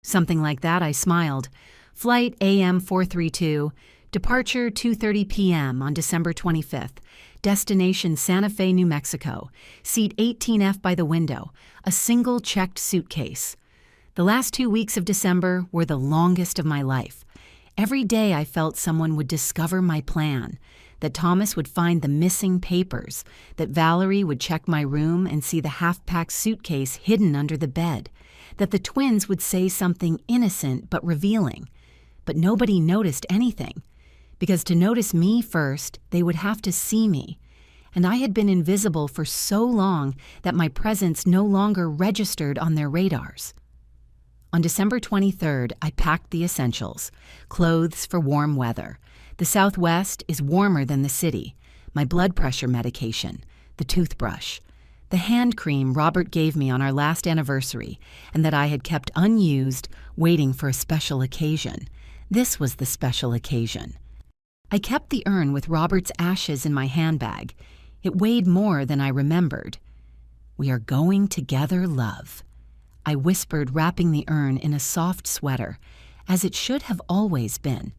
"Something like that," I smiled. "Flight AM 432, departure 2:30 p.m. on December 25th. Destination Santa Fe, New Mexico. Seat 18F by the window. A single checked suitcase." The last 2 weeks of December were the longest of my life. Every day I felt someone would discover my plan, that Thomas would find the missing papers, that Valerie would check my room and see the half-packed suitcase hidden under the bed, that the twins would say something innocent but revealing. But nobody noticed anything, because to notice me first, they would have to see me. And I had been invisible for so long that my presence no longer registered on their radars. On December 23rd, I packed the essentials, clothes for warm weather. The Southwest is warmer than the city, my blood pressure medication, the toothbrush, the hand cream Robert gave me on our last anniversary and that I had kept unused, waiting for a special occasion. This was the special occasion. I kept the urn with Robert's ashes in my handbag. It weighed more than I remembered. "We are going together, love," I whispered, wrapping the urn in a soft sweater, as it should have always been.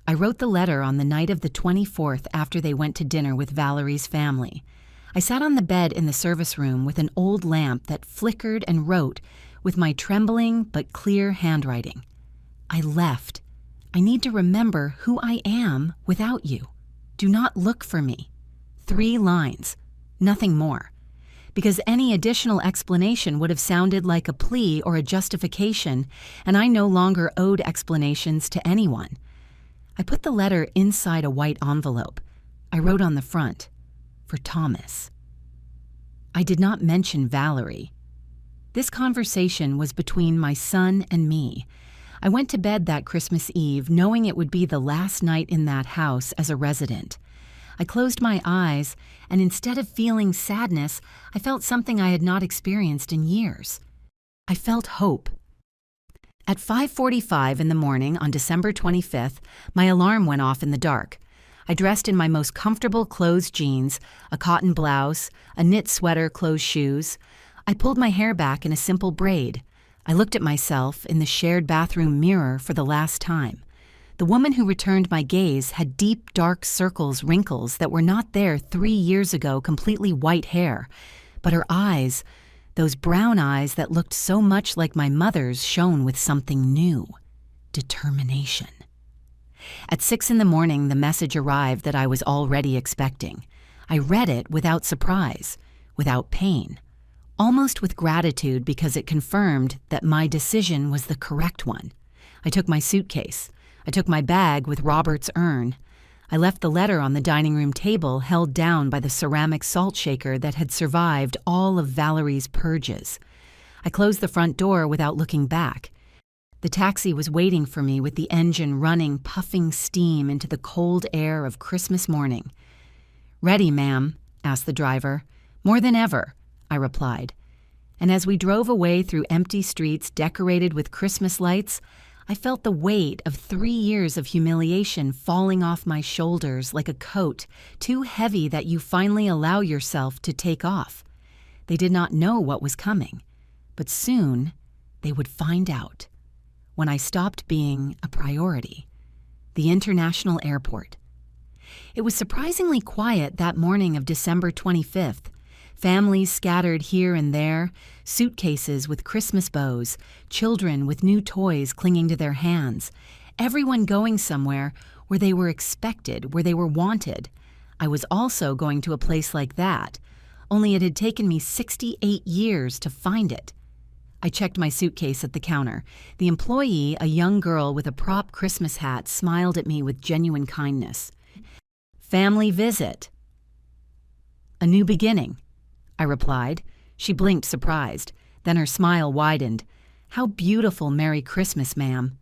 I wrote the letter on the night of the 24th after they went to dinner with Valerie's family. I sat on the bed in the service room with an old lamp that flickered and wrote with my trembling but clear handwriting. "I left. I need to remember who I am without you. Do not look for me." 3 lines, nothing more. Because any additional explanation would have sounded like a plea or a justification, and I no longer owed explanations to anyone. I put the letter inside a white envelope. I wrote on the front, "For Thomas." I did not mention Valerie. This conversation was between my son and me. I went to bed that Christmas Eve knowing it would be the last night in that house as a resident. I closed my eyes, and instead of feeling sadness, I felt something I had not experienced in years. I felt hope. At 5:45 in the morning on December 25th, my alarm went off in the dark. I dressed in my most comfortable closed jeans, a cotton blouse, a knit sweater, closed shoes. I pulled my hair back in a simple braid. I looked at myself in the shared bathroom mirror for the last time. The woman who returned my gaze had deep, dark circles, wrinkles that were not there 3 years ago, completely white hair. But her eyes, those brown eyes that looked so much like my mother's, shone with something new: determination. At 6 in the morning, the message arrived that I was already expecting. I read it without surprise, without pain, almost with gratitude because it confirmed that my decision was the correct one. I took my suitcase. I took my bag with Robert's urn. I left the letter on the dining room table, held down by the ceramic salt shaker that had survived all of Valerie's purges. I closed the front door without looking back. The taxi was waiting for me with the engine running, puffing steam into the cold air of Christmas morning. "Ready, ma'am?" asked the driver. "More than ever," I replied. And as we drove away through empty streets decorated with Christmas lights, I felt the weight of 3 years of humiliation falling off my shoulders like a coat, too heavy that you finally allow yourself to take off. They did not know what was coming, but soon they would find out. When I stopped being a priority. The international airport. It was surprisingly quiet that morning of December 25th. Families scattered here and there, suitcases with Christmas bows, children with new toys clinging to their hands, everyone going somewhere where they were expected, where they were wanted. I was also going to a place like that, only it had taken me 68 years to find it. I checked my suitcase at the counter. The employee, a young girl with a prop Christmas hat, smiled at me with genuine kindness. "Family visit." "A new beginning," I replied. She blinked surprised. Then her smile widened. "How beautiful Merry Christmas, ma'am."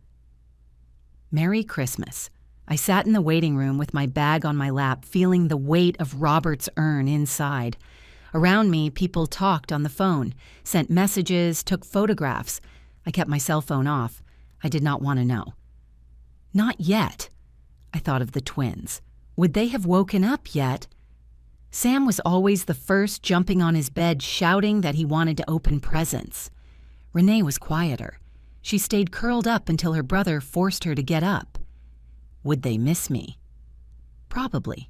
Merry Christmas. I sat in the waiting room with my bag on my lap, feeling the weight of Robert's urn inside. Around me, people talked on the phone, sent messages, took photographs. I kept my cell phone off. I did not want to know. Not yet. I thought of the twins. Would they have woken up yet? Sam was always the first, jumping on his bed, shouting that he wanted to open presents. Renee was quieter. She stayed curled up until her brother forced her to get up. Would they miss me? Probably.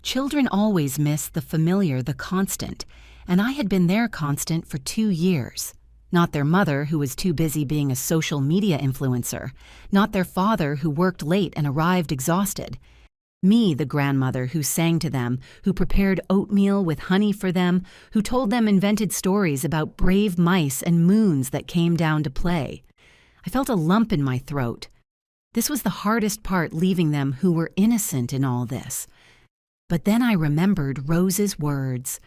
Children always miss the familiar, the constant, and I had been their constant for 2 years. Not their mother, who was too busy being a social media influencer. Not their father, who worked late and arrived exhausted. Me, the grandmother who sang to them, who prepared oatmeal with honey for them, who told them invented stories about brave mice and moons that came down to play. I felt a lump in my throat. This was the hardest part, leaving them who were innocent in all this. But then I remembered Rose's words.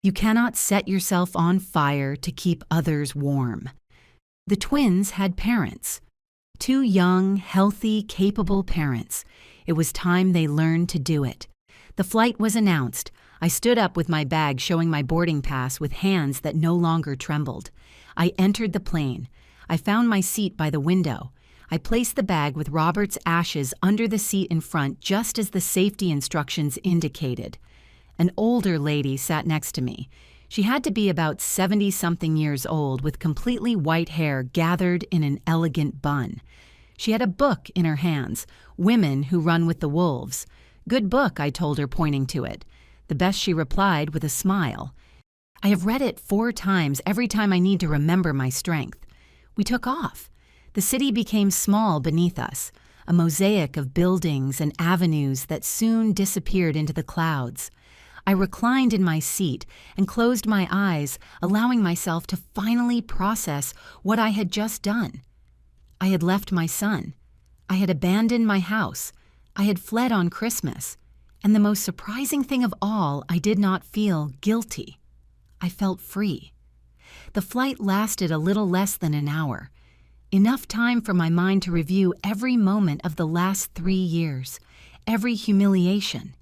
You cannot set yourself on fire to keep others warm. The twins had parents. 2 young, healthy, capable parents. It was time they learned to do it. The flight was announced. I stood up with my bag showing my boarding pass with hands that no longer trembled. I entered the plane. I found my seat by the window. I placed the bag with Robert's ashes under the seat in front just as the safety instructions indicated. An older lady sat next to me. She had to be about 70-something years old with completely white hair gathered in an elegant bun. She had a book in her hands, Women Who Run with the Wolves. "Good book," I told her, pointing to it. The best she replied with a smile. "I have read it 4 times every time I need to remember my strength." We took off. The city became small beneath us, a mosaic of buildings and avenues that soon disappeared into the clouds. I reclined in my seat and closed my eyes, allowing myself to finally process what I had just done. I had left my son. I had abandoned my house. I had fled on Christmas. And the most surprising thing of all, I did not feel guilty. I felt free. The flight lasted a little less than an hour. Enough time for my mind to review every moment of the last 3 years, every humiliation,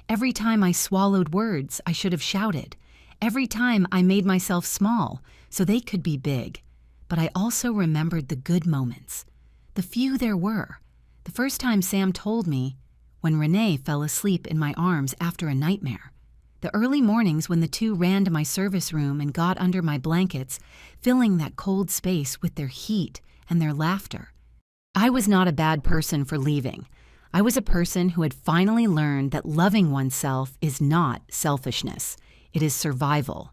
every time I swallowed words I should have shouted, every time I made myself small so they could be big. But I also remembered the good moments, the few there were. The first time Sam told me, when Renee fell asleep in my arms after a nightmare. The early mornings when the 2 ran to my service room and got under my blankets, filling that cold space with their heat and their laughter. I was not a bad person for leaving. I was a person who had finally learned that loving oneself is not selfishness. It is survival.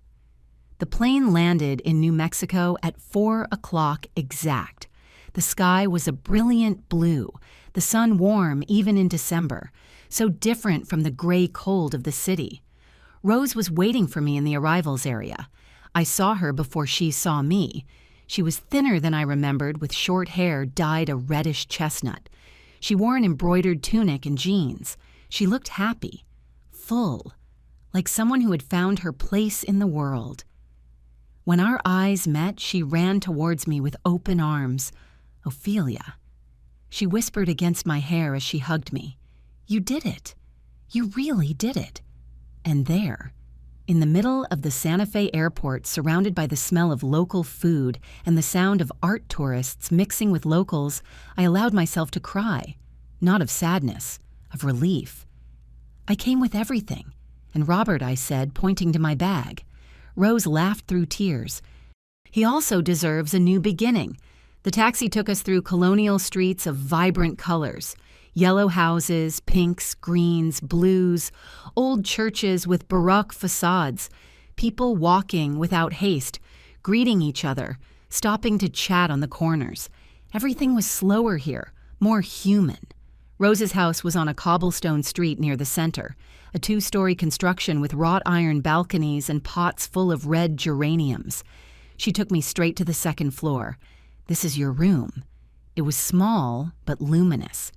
The plane landed in New Mexico at 4 o'clock exact. The sky was a brilliant blue, the sun warm even in December, so different from the gray cold of the city. Rose was waiting for me in the arrivals area. I saw her before she saw me. She was thinner than I remembered, with short hair dyed a reddish chestnut. She wore an embroidered tunic and jeans. She looked happy, full, like someone who had found her place in the world. When our eyes met, she ran towards me with open arms. Ophelia. She whispered against my hair as she hugged me. You did it. You really did it. And there, in the middle of the Santa Fe airport, surrounded by the smell of local food and the sound of art tourists mixing with locals, I allowed myself to cry, not of sadness, of relief. I came with everything, and Robert, I said, pointing to my bag. Rose laughed through tears. He also deserves a new beginning. The taxi took us through colonial streets of vibrant colors. Yellow houses, pinks, greens, blues, old churches with Baroque facades, people walking without haste, greeting each other, stopping to chat on the corners. Everything was slower here, more human. Rose's house was on a cobblestone street near the center, a 2-story construction with wrought iron balconies and pots full of red geraniums. She took me straight to the second floor. This is your room. It was small, but luminous.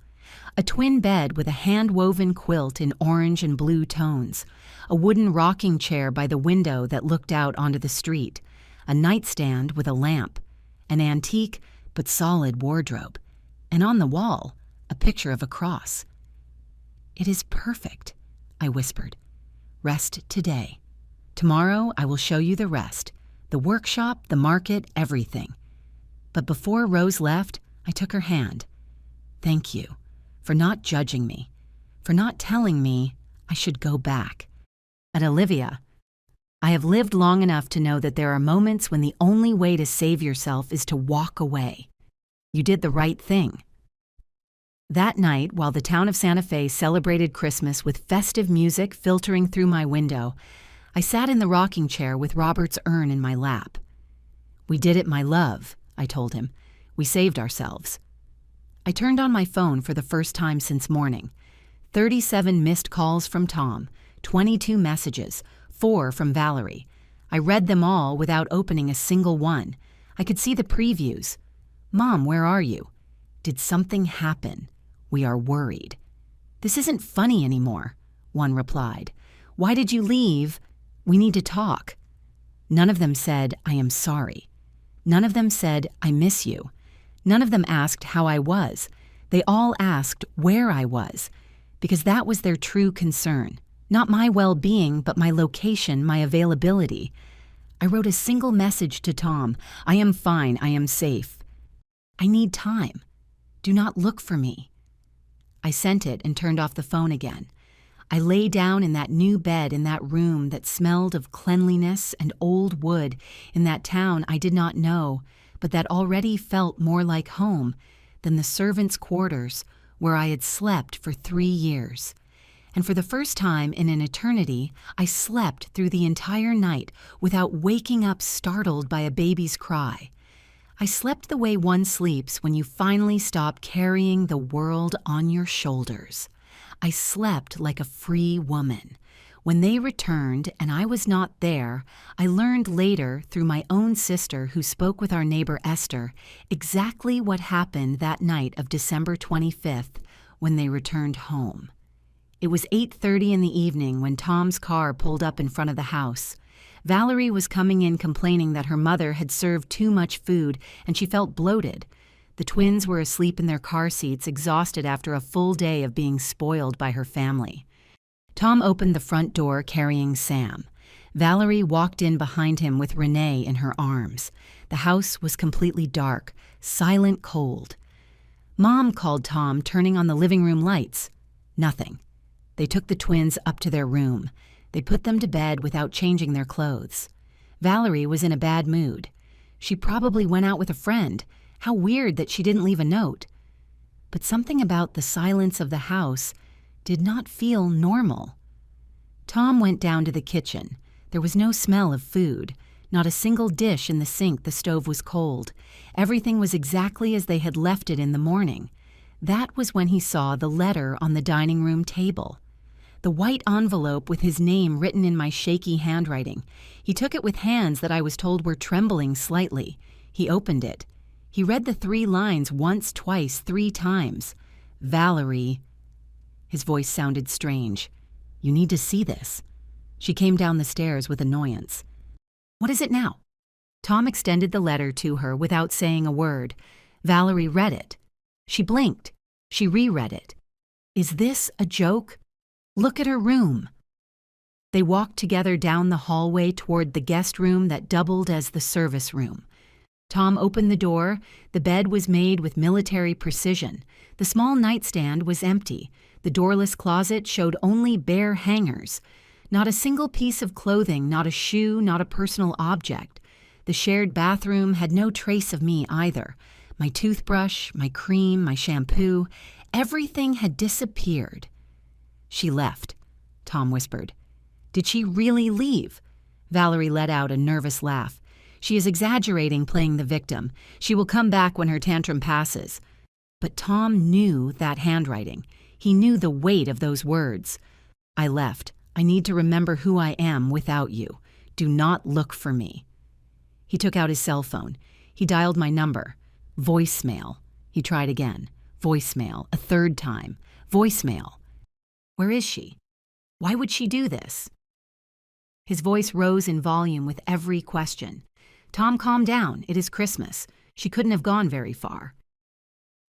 A twin bed with a hand-woven quilt in orange and blue tones, a wooden rocking chair by the window that looked out onto the street, a nightstand with a lamp, an antique but solid wardrobe, and on the wall, a picture of a cross. It is perfect, I whispered. Rest today. Tomorrow I will show you the rest, the workshop, the market, everything. But before Rose left, I took her hand. Thank you for not judging me, for not telling me I should go back. And Olivia, I have lived long enough to know that there are moments when the only way to save yourself is to walk away. You did the right thing. That night, while the town of Santa Fe celebrated Christmas with festive music filtering through my window, I sat in the rocking chair with Robert's urn in my lap. We did it, my love, I told him. We saved ourselves. I turned on my phone for the first time since morning. 37 missed calls from Tom, 22 messages, 4 from Valerie. I read them all without opening a single one. I could see the previews. Mom, where are you? Did something happen? We are worried. This isn't funny anymore, one replied. Why did you leave? We need to talk. None of them said, I am sorry. None of them said, I miss you. None of them asked how I was. They all asked where I was, because that was their true concern. Not my well-being, but my location, my availability. I wrote a single message to Tom. I am fine. I am safe. I need time. Do not look for me. I sent it and turned off the phone again. I lay down in that new bed in that room that smelled of cleanliness and old wood in that town I did not know, but that already felt more like home than the servants' quarters where I had slept for 3 years. And for the first time in an eternity, I slept through the entire night without waking up startled by a baby's cry. I slept the way one sleeps when you finally stop carrying the world on your shoulders. I slept like a free woman. When they returned and I was not there, I learned later through my own sister who spoke with our neighbor Esther exactly what happened that night of December 25th when they returned home. It was 8:30 in the evening when Tom's car pulled up in front of the house. Valerie was coming in complaining that her mother had served too much food and she felt bloated. The twins were asleep in their car seats, exhausted after a full day of being spoiled by her family. Tom opened the front door carrying Sam. Valerie walked in behind him with Renee in her arms. The house was completely dark, silent, cold. Mom called Tom, turning on the living room lights. Nothing. They took the twins up to their room. They put them to bed without changing their clothes. Valerie was in a bad mood. She probably went out with a friend. How weird that she didn't leave a note. But something about the silence of the house did not feel normal. Tom went down to the kitchen. There was no smell of food. Not a single dish in the sink. The stove was cold. Everything was exactly as they had left it in the morning. That was when he saw the letter on the dining room table. The white envelope with his name written in my shaky handwriting. He took it with hands that I was told were trembling slightly. He opened it. He read the 3 lines once, twice, 3 times. Valerie. His voice sounded strange. You need to see this. She came down the stairs with annoyance. What is it now? Tom extended the letter to her without saying a word. Valerie read it. She blinked. She reread it. Is this a joke? Look at her room. They walked together down the hallway toward the guest room that doubled as the service room. Tom opened the door. The bed was made with military precision. The small nightstand was empty. The doorless closet showed only bare hangers. Not a single piece of clothing, not a shoe, not a personal object. The shared bathroom had no trace of me either. My toothbrush, my cream, my shampoo, everything had disappeared. She left, Tom whispered. Did she really leave? Valerie let out a nervous laugh. She is exaggerating, playing the victim. She will come back when her tantrum passes. But Tom knew that handwriting. He knew the weight of those words. I left. I need to remember who I am without you. Do not look for me. He took out his cell phone. He dialed my number. Voicemail. He tried again. Voicemail. A third time. Voicemail. Where is she? Why would she do this? His voice rose in volume with every question. Tom, calm down. It is Christmas. She couldn't have gone very far.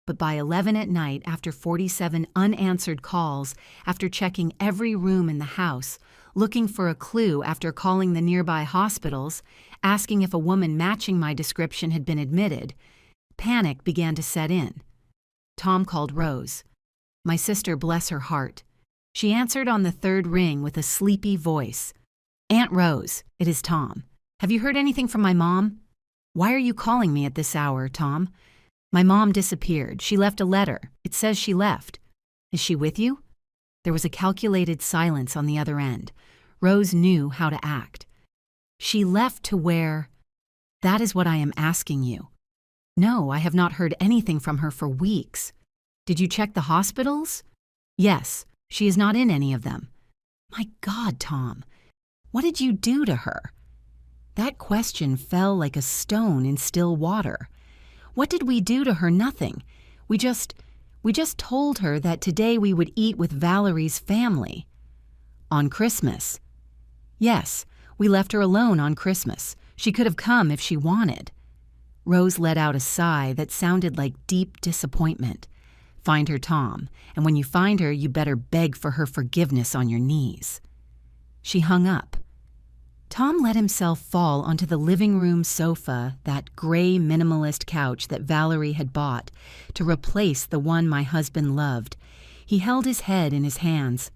But by 11 at night, after 47 unanswered calls, after checking every room in the house, looking for a clue after calling the nearby hospitals, asking if a woman matching my description had been admitted, panic began to set in. Tom called Rose. My sister, bless her heart. She answered on the third ring with a sleepy voice. Aunt Rose, it is Tom. Have you heard anything from my mom? Why are you calling me at this hour, Tom? My mom disappeared. She left a letter. It says she left. Is she with you? There was a calculated silence on the other end. Rose knew how to act. She left to where? That is what I am asking you. No, I have not heard anything from her for weeks. Did you check the hospitals? Yes, she is not in any of them. My God, Tom, what did you do to her? That question fell like a stone in still water. What did we do to her? Nothing. We just told her that today we would eat with Valerie's family. On Christmas. Yes, we left her alone on Christmas. She could have come if she wanted. Rose let out a sigh that sounded like deep disappointment. Find her, Tom, and when you find her, you better beg for her forgiveness on your knees. She hung up. Tom let himself fall onto the living room sofa, that gray minimalist couch that Valerie had bought, to replace the one my husband loved. He held his head in his hands.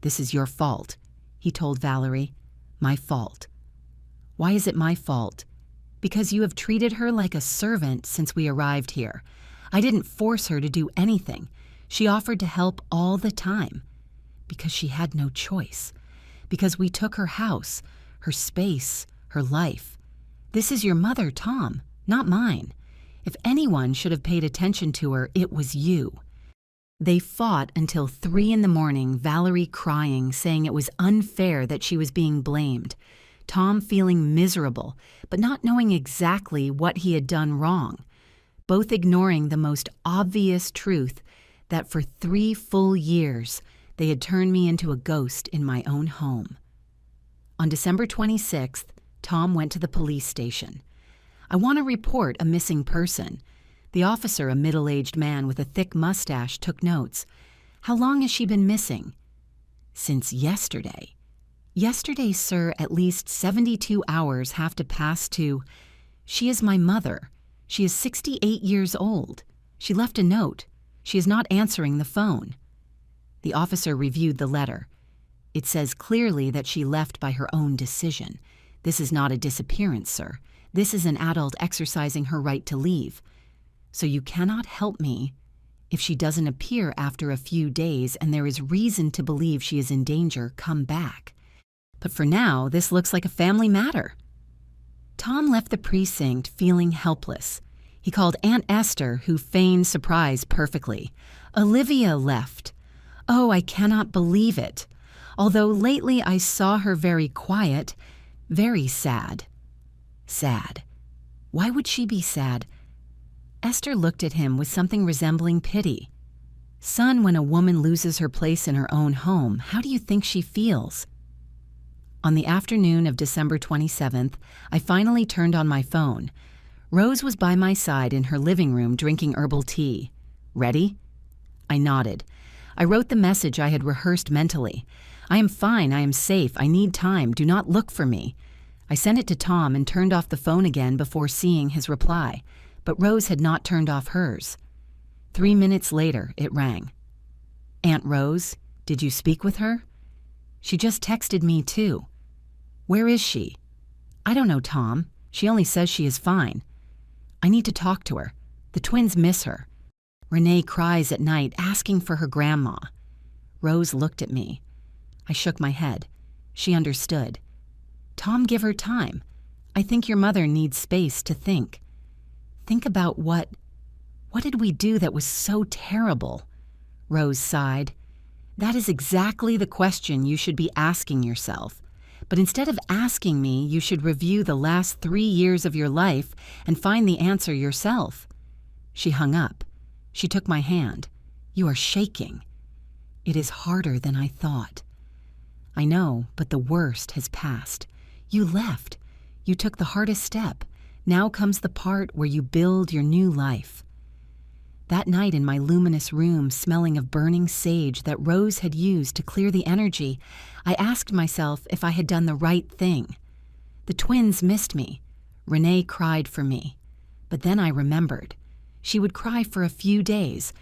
This is your fault, he told Valerie. My fault. Why is it my fault? Because you have treated her like a servant since we arrived here. I didn't force her to do anything. She offered to help all the time. Because she had no choice. Because we took her house, her space, her life. This is your mother, Tom, not mine. If anyone should have paid attention to her, it was you. They fought until 3 a.m, Valerie crying, saying it was unfair that she was being blamed. Tom feeling miserable, but not knowing exactly what he had done wrong. Both ignoring the most obvious truth that for 3 full years they had turned me into a ghost in my own home. On December 26th, Tom went to the police station. I want to report a missing person. The officer, a middle-aged man with a thick mustache, took notes. How long has she been missing? Since yesterday. Yesterday, sir, at least 72 hours have to pass to... She is my mother. She is 68 years old. She left a note. She is not answering the phone. The officer reviewed the letter. It says clearly that she left by her own decision. This is not a disappearance, sir. This is an adult exercising her right to leave. So you cannot help me if she doesn't appear after a few days and there is reason to believe she is in danger, come back. But for now, this looks like a family matter. Tom left the precinct feeling helpless. He called Aunt Esther, who feigned surprise perfectly. Olivia left. Oh, I cannot believe it. Although lately I saw her very quiet, very sad. Sad. Why would she be sad? Esther looked at him with something resembling pity. Son, when a woman loses her place in her own home, how do you think she feels? On the afternoon of December 27th, I finally turned on my phone. Rose was by my side in her living room drinking herbal tea. Ready? I nodded. I wrote the message I had rehearsed mentally. I am fine, I am safe, I need time, do not look for me. I sent it to Tom and turned off the phone again before seeing his reply, but Rose had not turned off hers. 3 minutes later, it rang. Aunt Rose, did you speak with her? She just texted me too. Where is she? I don't know, Tom. She only says she is fine. I need to talk to her. The twins miss her. Renee cries at night asking for her grandma. Rose looked at me. I shook my head. She understood. Tom, give her time. I think your mother needs space to think. Think about what did we do that was so terrible? Rose sighed. That is exactly the question you should be asking yourself. But instead of asking me, you should review the last 3 years of your life and find the answer yourself. She hung up. She took my hand. You are shaking. It is harder than I thought. I know, but the worst has passed. You left. You took the hardest step. Now comes the part where you build your new life. That night in my luminous room, smelling of burning sage that Rose had used to clear the energy, I asked myself if I had done the right thing. The twins missed me. Renee cried for me. But then I remembered. She would cry for a few days,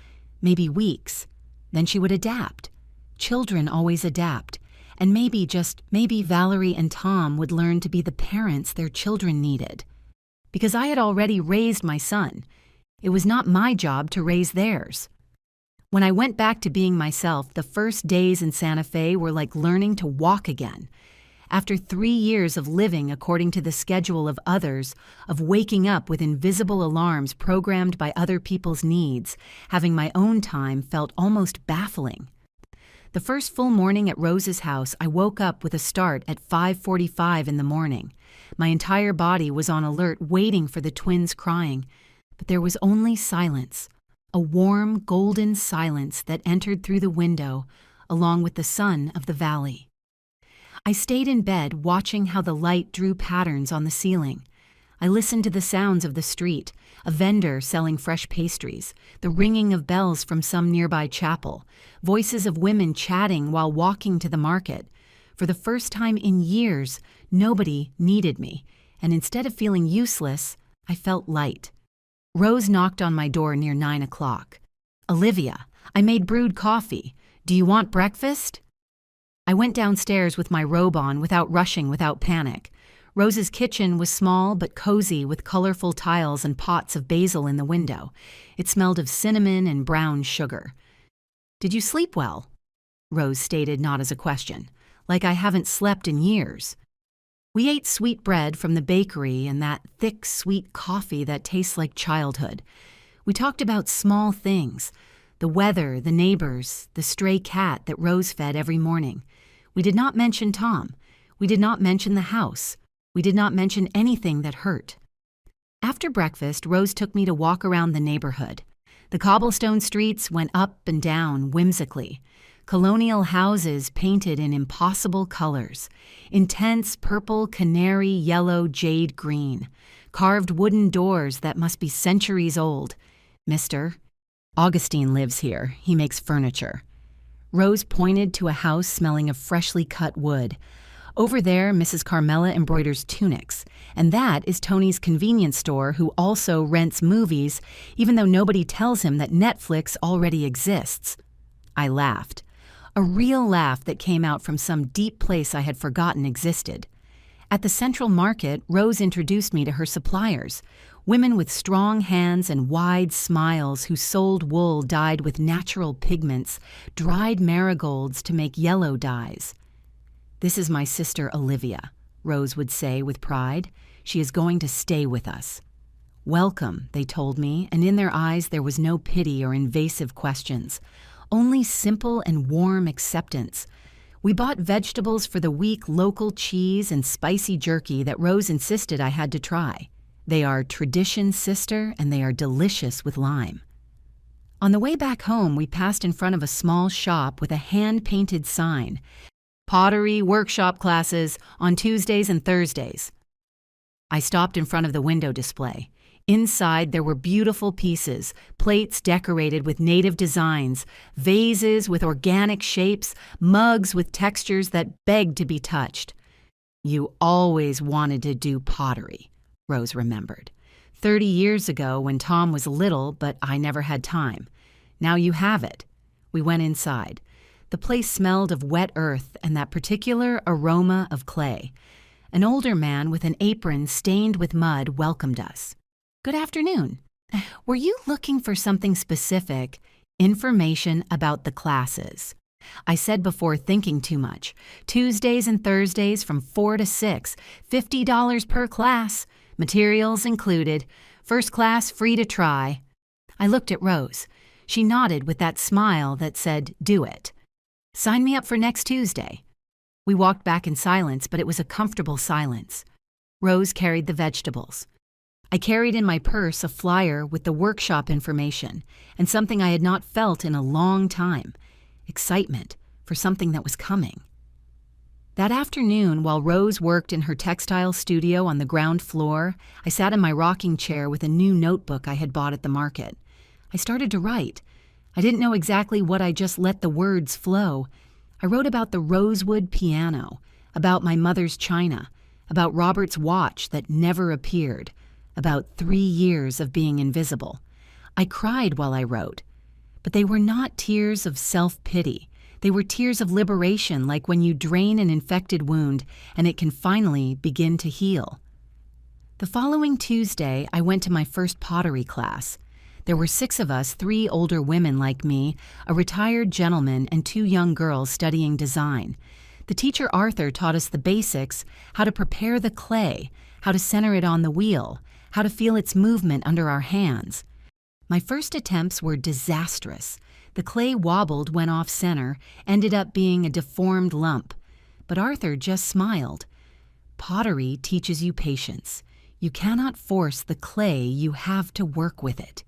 maybe weeks. Then she would adapt. Children always adapt. And maybe Valerie and Tom would learn to be the parents their children needed. Because I had already raised my son. It was not my job to raise theirs. When I went back to being myself, the first days in Santa Fe were like learning to walk again. After 3 years of living according to the schedule of others, of waking up with invisible alarms programmed by other people's needs, having my own time felt almost baffling. The first full morning at Rose's house, I woke up with a start at 5:45 in the morning. My entire body was on alert, waiting for the twins crying. But there was only silence, a warm, golden silence that entered through the window, along with the sun of the valley. I stayed in bed, watching how the light drew patterns on the ceiling. I listened to the sounds of the street, a vendor selling fresh pastries, the ringing of bells from some nearby chapel, voices of women chatting while walking to the market. For the first time in years, nobody needed me, and instead of feeling useless, I felt light. Rose knocked on my door near 9 o'clock. Olivia, I made brewed coffee. Do you want breakfast? I went downstairs with my robe on without rushing, without panic. Rose's kitchen was small but cozy with colorful tiles and pots of basil in the window. It smelled of cinnamon and brown sugar. Did you sleep well? Rose stated, not as a question. Like I haven't slept in years. We ate sweet bread from the bakery and that thick, sweet coffee that tastes like childhood. We talked about small things, the weather, the neighbors, the stray cat that Rose fed every morning. We did not mention Tom. We did not mention the house. We did not mention anything that hurt. After breakfast, Rose took me to walk around the neighborhood. The cobblestone streets went up and down whimsically. Colonial houses painted in impossible colors. Intense purple, canary, yellow, jade green. Carved wooden doors that must be centuries old. Mister, Augustine lives here. He makes furniture. Rose pointed to a house smelling of freshly cut wood. Over there, Mrs. Carmela embroiders tunics. And that is Tony's convenience store, who also rents movies, even though nobody tells him that Netflix already exists. I laughed. A real laugh that came out from some deep place I had forgotten existed. At the Central Market, Rose introduced me to her suppliers, women with strong hands and wide smiles who sold wool dyed with natural pigments, dried marigolds to make yellow dyes. This is my sister Olivia, Rose would say with pride. She is going to stay with us. Welcome, they told me, and in their eyes there was no pity or invasive questions. Only simple and warm acceptance. We bought vegetables for the week, local cheese and spicy jerky that Rose insisted I had to try. They are tradition, sister, and they are delicious with lime. On the way back home, we passed in front of a small shop with a hand-painted sign. Pottery workshop classes on Tuesdays and Thursdays. I stopped in front of the window display. Inside, there were beautiful pieces, plates decorated with native designs, vases with organic shapes, mugs with textures that begged to be touched. You always wanted to do pottery, Rose remembered. 30 years ago when Tom was little, but I never had time. Now you have it. We went inside. The place smelled of wet earth and that particular aroma of clay. An older man with an apron stained with mud welcomed us. Good afternoon. Were you looking for something specific? Information about the classes. I said before thinking too much. Tuesdays and Thursdays from 4 to 6, $50 per class. Materials included. First class free to try. I looked at Rose. She nodded with that smile that said, do it. Sign me up for next Tuesday. We walked back in silence, but it was a comfortable silence. Rose carried the vegetables. I carried in my purse a flyer with the workshop information and something I had not felt in a long time. Excitement for something that was coming. That afternoon, while Rose worked in her textile studio on the ground floor, I sat in my rocking chair with a new notebook I had bought at the market. I started to write. I didn't know exactly what I just let the words flow. I wrote about the rosewood piano, about my mother's china, about Robert's watch that never appeared, about 3 years of being invisible. I cried while I wrote. But they were not tears of self-pity. They were tears of liberation, like when you drain an infected wound and it can finally begin to heal. The following Tuesday, I went to my first pottery class. There were 6 of us, 3 older women like me, a retired gentleman, and 2 young girls studying design. The teacher Arthur taught us the basics, how to prepare the clay, how to center it on the wheel, how to feel its movement under our hands. My first attempts were disastrous. The clay wobbled, went off center, ended up being a deformed lump. But Arthur just smiled. Pottery teaches you patience. You cannot force the clay, you have to work with it.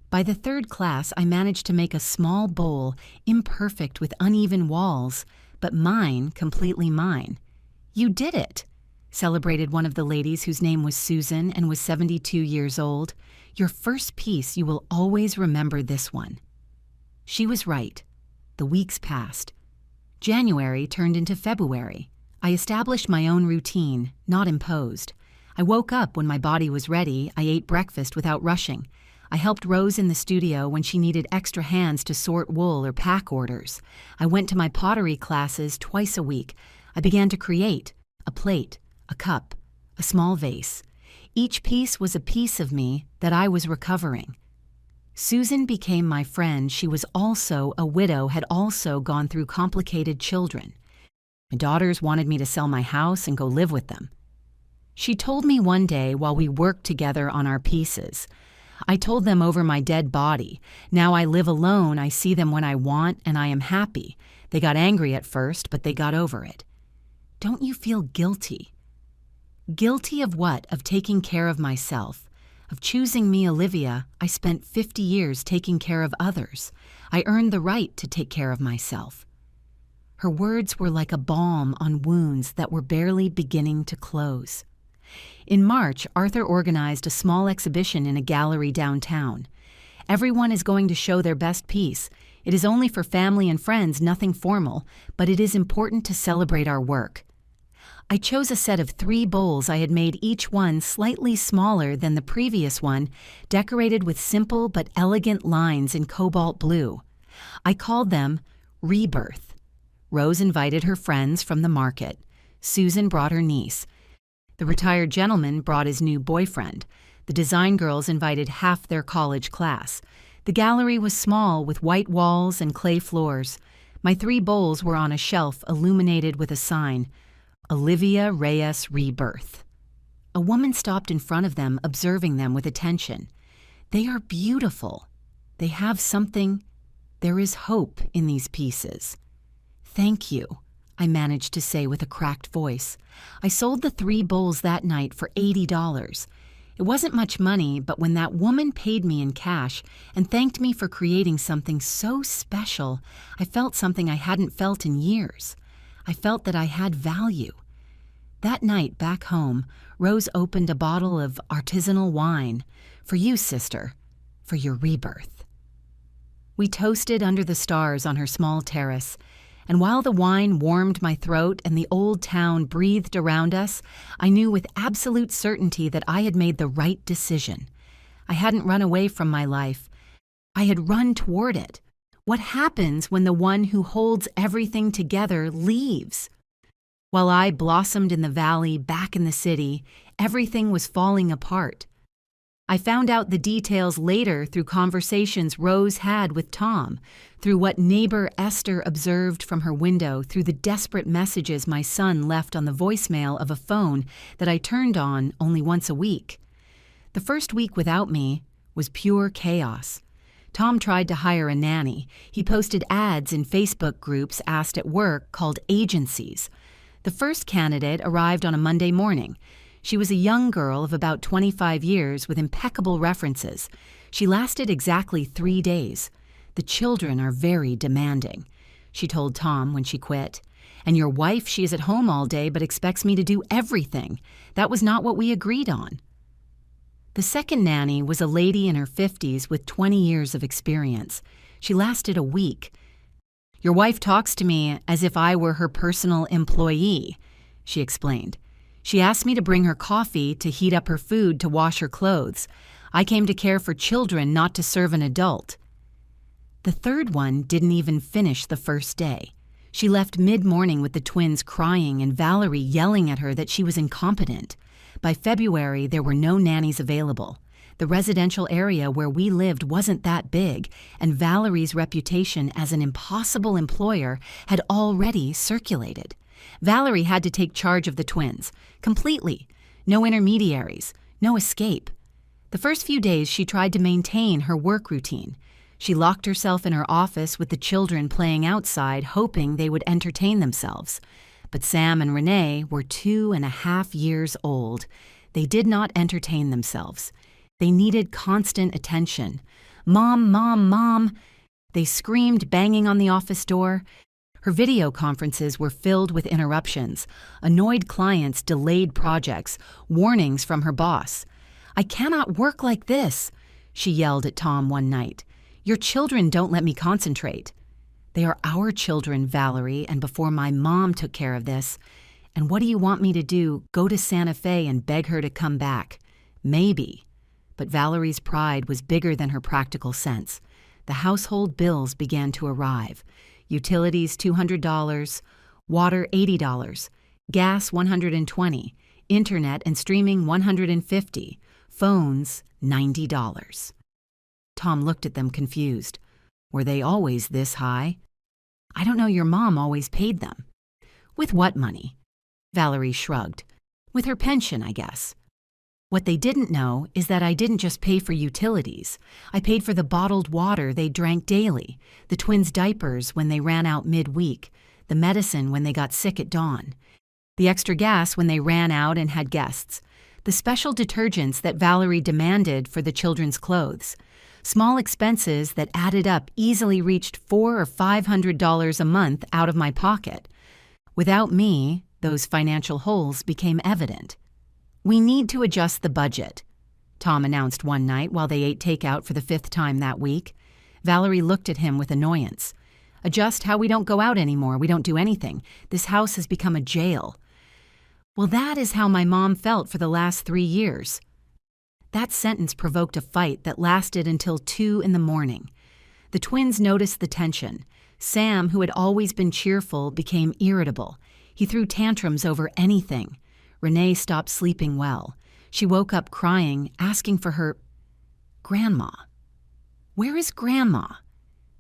By the 3rd class, I managed to make a small bowl, imperfect with uneven walls, but mine, completely mine. You did it, celebrated one of the ladies whose name was Susan and was 72 years old. Your first piece, you will always remember this one. She was right. The weeks passed. January turned into February. I established my own routine, not imposed. I woke up when my body was ready. I ate breakfast without rushing. I helped Rose in the studio when she needed extra hands to sort wool or pack orders. I went to my pottery classes twice a week. I began to create a plate, a cup, a small vase. Each piece was a piece of me that I was recovering. Susan became my friend. She was also a widow, had also gone through complicated children. My daughters wanted me to sell my house and go live with them. She told me one day while we worked together on our pieces. I told them over my dead body. Now I live alone. I see them when I want, and I am happy. They got angry at first, but they got over it. Don't you feel guilty? Guilty of what? Of taking care of myself. Of choosing me, Olivia. I spent 50 years taking care of others. I earned the right to take care of myself. Her words were like a balm on wounds that were barely beginning to close. In March, Arthur organized a small exhibition in a gallery downtown. Everyone is going to show their best piece. It is only for family and friends, nothing formal, but it is important to celebrate our work. I chose a set of 3 bowls I had made, each one slightly smaller than the previous one, decorated with simple but elegant lines in cobalt blue. I called them Rebirth. Rose invited her friends from the market. Susan brought her niece. The retired gentleman brought his new boyfriend. The design girls invited half their college class. The gallery was small with white walls and clay floors. My 3 bowls were on a shelf illuminated with a sign, Olivia Reyes Rebirth. A woman stopped in front of them, observing them with attention. They are beautiful. They have something. There is hope in these pieces. Thank you, I managed to say with a cracked voice. I sold the 3 bowls that night for $80. It wasn't much money, but when that woman paid me in cash and thanked me for creating something so special, I felt something I hadn't felt in years. I felt that I had value. That night, back home, Rose opened a bottle of artisanal wine. For you, sister, for your rebirth. We toasted under the stars on her small terrace, and while the wine warmed my throat and the old town breathed around us, I knew with absolute certainty that I had made the right decision. I hadn't run away from my life. I had run toward it. What happens when the one who holds everything together leaves? While I blossomed in the valley, back in the city, everything was falling apart. I found out the details later through conversations Rose had with Tom, through what neighbor Esther observed from her window, through the desperate messages my son left on the voicemail of a phone that I turned on only once a week. The first week without me was pure chaos. Tom tried to hire a nanny. He posted ads in Facebook groups asked at work called agencies. The first candidate arrived on a Monday morning. She was a young girl of about 25 years with impeccable references. She lasted exactly 3 days. The children are very demanding, she told Tom when she quit. And your wife, she is at home all day but expects me to do everything. That was not what we agreed on. The second nanny was a lady in her 50s with 20 years of experience. She lasted a week. Your wife talks to me as if I were her personal employee, she explained. She asked me to bring her coffee, to heat up her food, to wash her clothes. I came to care for children, not to serve an adult. The third one didn't even finish the first day. She left mid-morning with the twins crying and Valerie yelling at her that she was incompetent. By February, there were no nannies available. The residential area where we lived wasn't that big, and Valerie's reputation as an impossible employer had already circulated. Valerie had to take charge of the twins, completely. No intermediaries, no escape. The first few days she tried to maintain her work routine. She locked herself in her office with the children playing outside, hoping they would entertain themselves. But Sam and Renee were 2.5 years old. They did not entertain themselves. They needed constant attention. Mom, Mom, Mom. They screamed, banging on the office door. Her video conferences were filled with interruptions. Annoyed clients delayed projects, warnings from her boss. I cannot work like this, she yelled at Tom one night. Your children don't let me concentrate. They are our children, Valerie, and before my mom took care of this. And what do you want me to do? Go to Santa Fe and beg her to come back? Maybe. But Valerie's pride was bigger than her practical sense. The household bills began to arrive. Utilities $200, water $80, gas $120, internet and streaming $150, phones $90. Tom looked at them confused. Were they always this high? I don't know, your mom always paid them. With what money? Valerie shrugged. With her pension, I guess. What they didn't know is that I didn't just pay for utilities. I paid for the bottled water they drank daily, the twins' diapers when they ran out midweek, the medicine when they got sick at dawn, the extra gas when they ran out and had guests, the special detergents that Valerie demanded for the children's clothes. Small expenses that added up easily reached $400 or $500 a month out of my pocket. Without me, those financial holes became evident. We need to adjust the budget, Tom announced one night while they ate takeout for the 5th time that week. Valerie looked at him with annoyance. Adjust how we don't go out anymore, we don't do anything. This house has become a jail. Well, that is how my mom felt for the last 3 years. That sentence provoked a fight that lasted until 2 a.m. The twins noticed the tension. Sam, who had always been cheerful, became irritable. He threw tantrums over anything. Renee stopped sleeping well. She woke up crying, asking for her Grandma. Where is Grandma?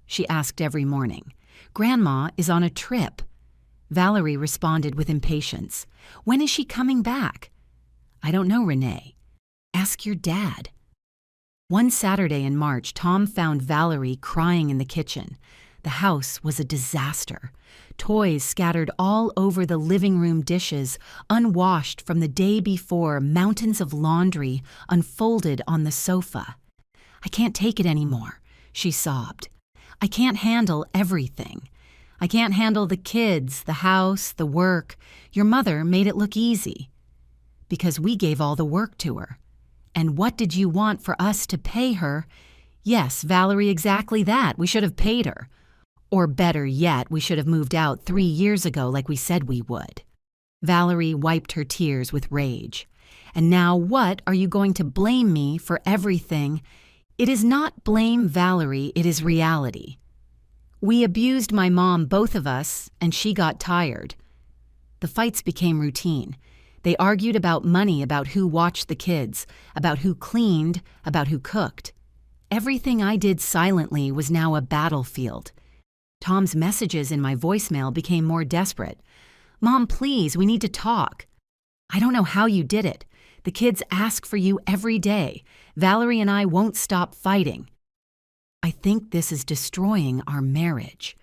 She asked every morning. Grandma is on a trip. Valerie responded with impatience. When is she coming back? I don't know, Renee. Ask your dad. One Saturday in March, Tom found Valerie crying in the kitchen. The house was a disaster. Toys scattered all over the living room dishes, unwashed from the day before, mountains of laundry unfolded on the sofa. I can't take it anymore, she sobbed. I can't handle everything. I can't handle the kids, the house, the work. Your mother made it look easy. Because we gave all the work to her. And what did you want for us to pay her? Yes, Valerie, exactly that. We should have paid her. Or better yet, we should have moved out 3 years ago like we said we would. Valerie wiped her tears with rage. And now what are you going to blame me for everything? It is not blame Valerie, it is reality. We abused my mom, both of us, and she got tired. The fights became routine. They argued about money, about who watched the kids, about who cleaned, about who cooked. Everything I did silently was now a battlefield. Tom's messages in my voicemail became more desperate. Mom, please, we need to talk. I don't know how you did it. The kids ask for you every day. Valerie and I won't stop fighting. I think this is destroying our marriage.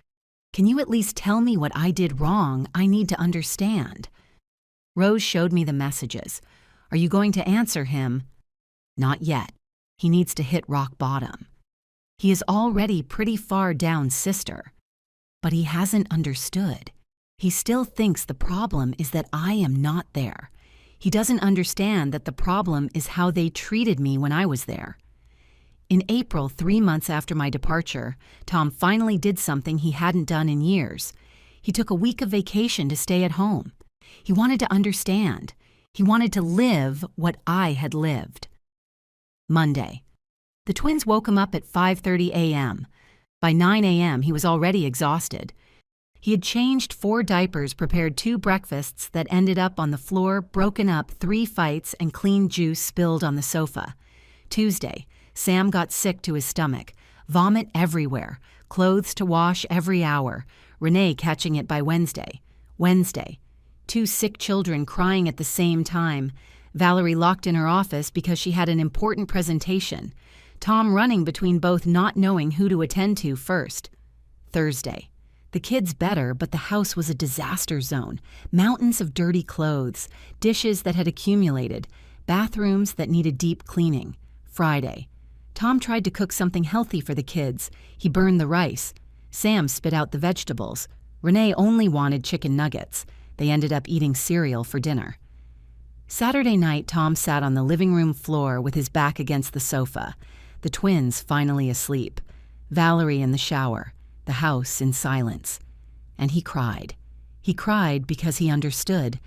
Can you at least tell me what I did wrong? I need to understand. Rose showed me the messages. Are you going to answer him? Not yet. He needs to hit rock bottom. He is already pretty far down, sister. But he hasn't understood. He still thinks the problem is that I am not there. He doesn't understand that the problem is how they treated me when I was there. In April, 3 months after my departure, Tom finally did something he hadn't done in years. He took a week of vacation to stay at home. He wanted to understand. He wanted to live what I had lived. Monday. The twins woke him up at 5:30 a.m. By 9 a.m., he was already exhausted. He had changed 4 diapers, prepared 2 breakfasts that ended up on the floor, broken up 3 fights, and clean juice spilled on the sofa. Tuesday, Sam got sick to his stomach, vomit everywhere, clothes to wash every hour, Renee catching it by Wednesday. Wednesday, 2 sick children crying at the same time, Valerie locked in her office because she had an important presentation, Tom running between both not knowing who to attend to first. Thursday. The kids better, but the house was a disaster zone. Mountains of dirty clothes, dishes that had accumulated, bathrooms that needed deep cleaning. Friday. Tom tried to cook something healthy for the kids. He burned the rice. Sam spit out the vegetables. Renee only wanted chicken nuggets. They ended up eating cereal for dinner. Saturday night, Tom sat on the living room floor with his back against the sofa. The twins finally asleep. Valerie in the shower. The house in silence. And he cried. He cried because he understood.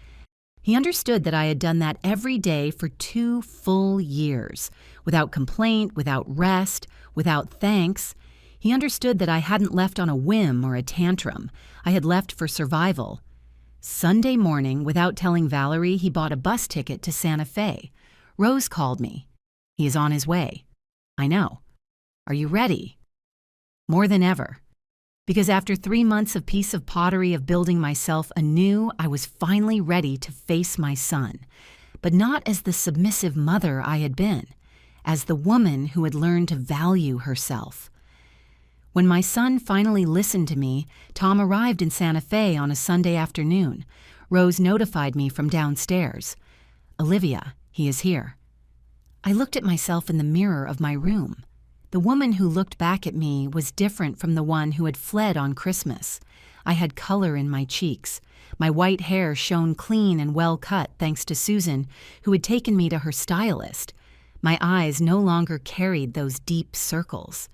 He understood that I had done that every day for 2 full years, without complaint, without rest, without thanks. He understood that I hadn't left on a whim or a tantrum. I had left for survival. Sunday morning, without telling Valerie, he bought a bus ticket to Santa Fe. Rose called me. He is on his way. I know. Are you ready? More than ever. Because after 3 months of piece of pottery of building myself anew, I was finally ready to face my son. But not as the submissive mother I had been, as the woman who had learned to value herself. When my son finally listened to me, Tom arrived in Santa Fe on a Sunday afternoon. Rose notified me from downstairs. Olivia, he is here. I looked at myself in the mirror of my room. The woman who looked back at me was different from the one who had fled on Christmas. I had color in my cheeks. My white hair shone clean and well cut thanks to Susan, who had taken me to her stylist. My eyes no longer carried those deep circles.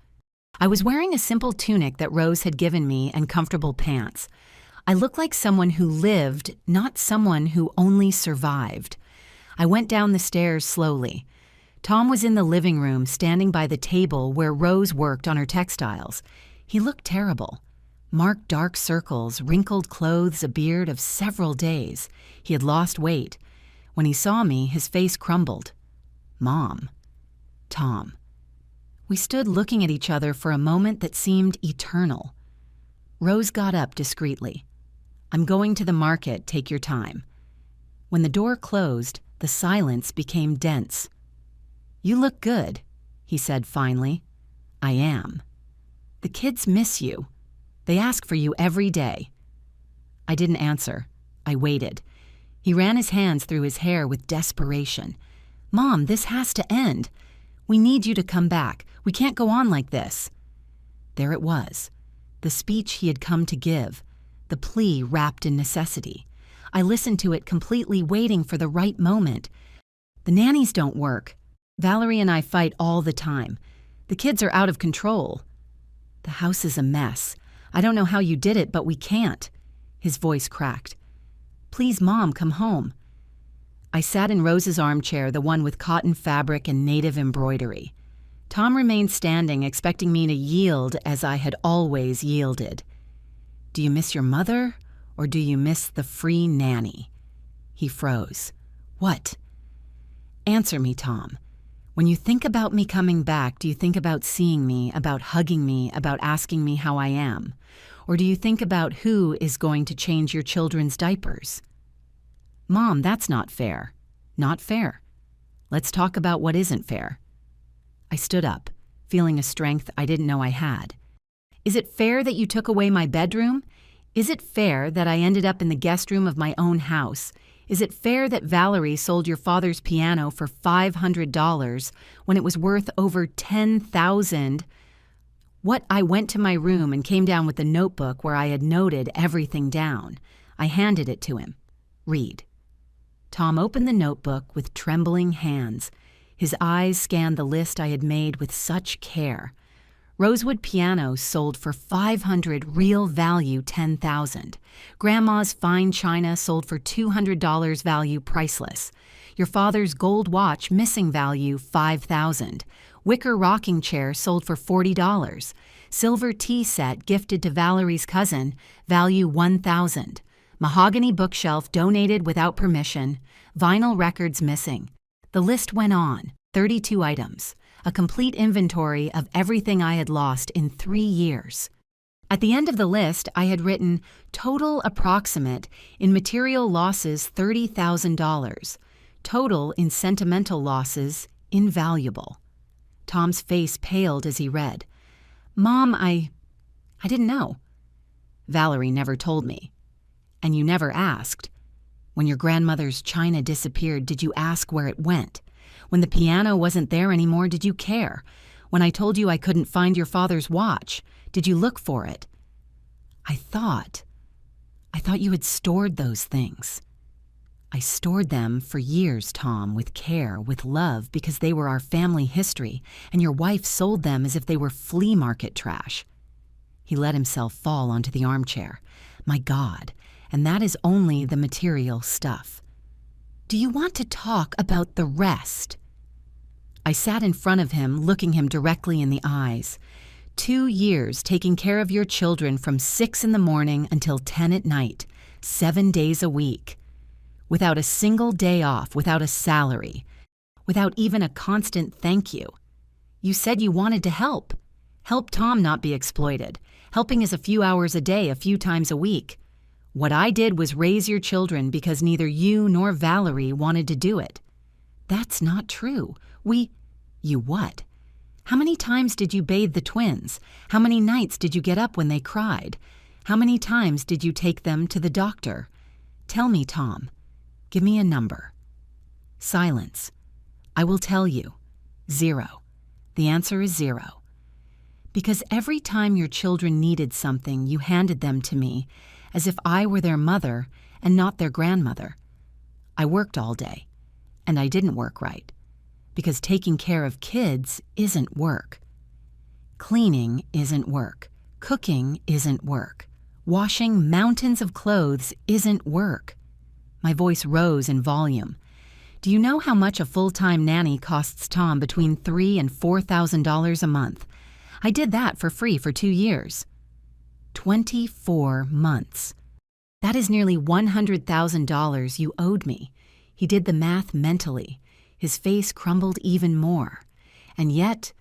I was wearing a simple tunic that Rose had given me and comfortable pants. I looked like someone who lived, not someone who only survived. I went down the stairs slowly. Tom was in the living room, standing by the table where Rose worked on her textiles. He looked terrible. Marked dark circles, wrinkled clothes, a beard of several days. He had lost weight. When he saw me, his face crumbled. Mom. Tom. We stood looking at each other for a moment that seemed eternal. Rose got up discreetly. I'm going to the market, take your time. When the door closed, the silence became dense. You look good, he said finally. I am. The kids miss you. They ask for you every day. I didn't answer. I waited. He ran his hands through his hair with desperation. Mom, this has to end. We need you to come back. We can't go on like this. There it was, the speech he had come to give, the plea wrapped in necessity. I listened to it completely, waiting for the right moment. The nannies don't work. Valerie and I fight all the time. The kids are out of control. The house is a mess. I don't know how you did it, but we can't. His voice cracked. Please, Mom, come home. I sat in Rose's armchair, the one with cotton fabric and native embroidery. Tom remained standing, expecting me to yield as I had always yielded. Do you miss your mother, or do you miss the free nanny? He froze. What? Answer me, Tom. When you think about me coming back, do you think about seeing me, about hugging me, about asking me how I am? Or do you think about who is going to change your children's diapers? Mom, that's not fair. Not fair. Let's talk about what isn't fair. I stood up, feeling a strength I didn't know I had. Is it fair that you took away my bedroom? Is it fair that I ended up in the guest room of my own house? Is it fair that Valerie sold your father's piano for $500 when it was worth over $10,000? What? I went to my room and came down with a notebook where I had noted everything down. I handed it to him. Read. Tom opened the notebook with trembling hands. His eyes scanned the list I had made with such care. Rosewood pianos sold for $500, real value $10,000. Grandma's fine china sold for $200, value priceless. Your father's gold watch, missing value $5,000. Wicker rocking chair sold for $40. Silver tea set gifted to Valerie's cousin, value $1,000. Mahogany bookshelf donated without permission. Vinyl records missing. The list went on, 32 items. A complete inventory of everything I had lost in 3 years. At the end of the list, I had written, total approximate in material losses $30,000. Total in sentimental losses invaluable. Tom's face paled as he read. Mom, I didn't know. Valerie never told me. And you never asked. When your grandmother's china disappeared, did you ask where it went? When the piano wasn't there anymore, did you care? When I told you I couldn't find your father's watch, did you look for it? I thought you had stored those things. I stored them for years, Tom, with care, with love, because they were our family history, and your wife sold them as if they were flea market trash. He let himself fall onto the armchair. My God, and that is only the material stuff. Do you want to talk about the rest? I sat in front of him, looking him directly in the eyes. 2 years taking care of your children from 6 in the morning until 10 at night, 7 days a week. Without a single day off, without a salary, without even a constant thank you. You said you wanted to help. Help Tom not be exploited. Helping is a few hours a day, a few times a week. What I did was raise your children because neither you nor Valerie wanted to do it. That's not true. You what? How many times did you bathe the twins? How many nights did you get up when they cried? How many times did you take them to the doctor? Tell me, Tom. Give me a number. Silence. I will tell you. 0. The answer is 0. Because every time your children needed something, you handed them to me, as if I were their mother and not their grandmother. I worked all day, and I didn't work right, because taking care of kids isn't work. Cleaning isn't work. Cooking isn't work. Washing mountains of clothes isn't work. My voice rose in volume. Do you know how much a full-time nanny costs Tom between $3,000 and $4,000 a month? I did that for free for 2 years. 24 months. That is nearly $100,000 you owed me. He did the math mentally. His face crumbled even more. And yet,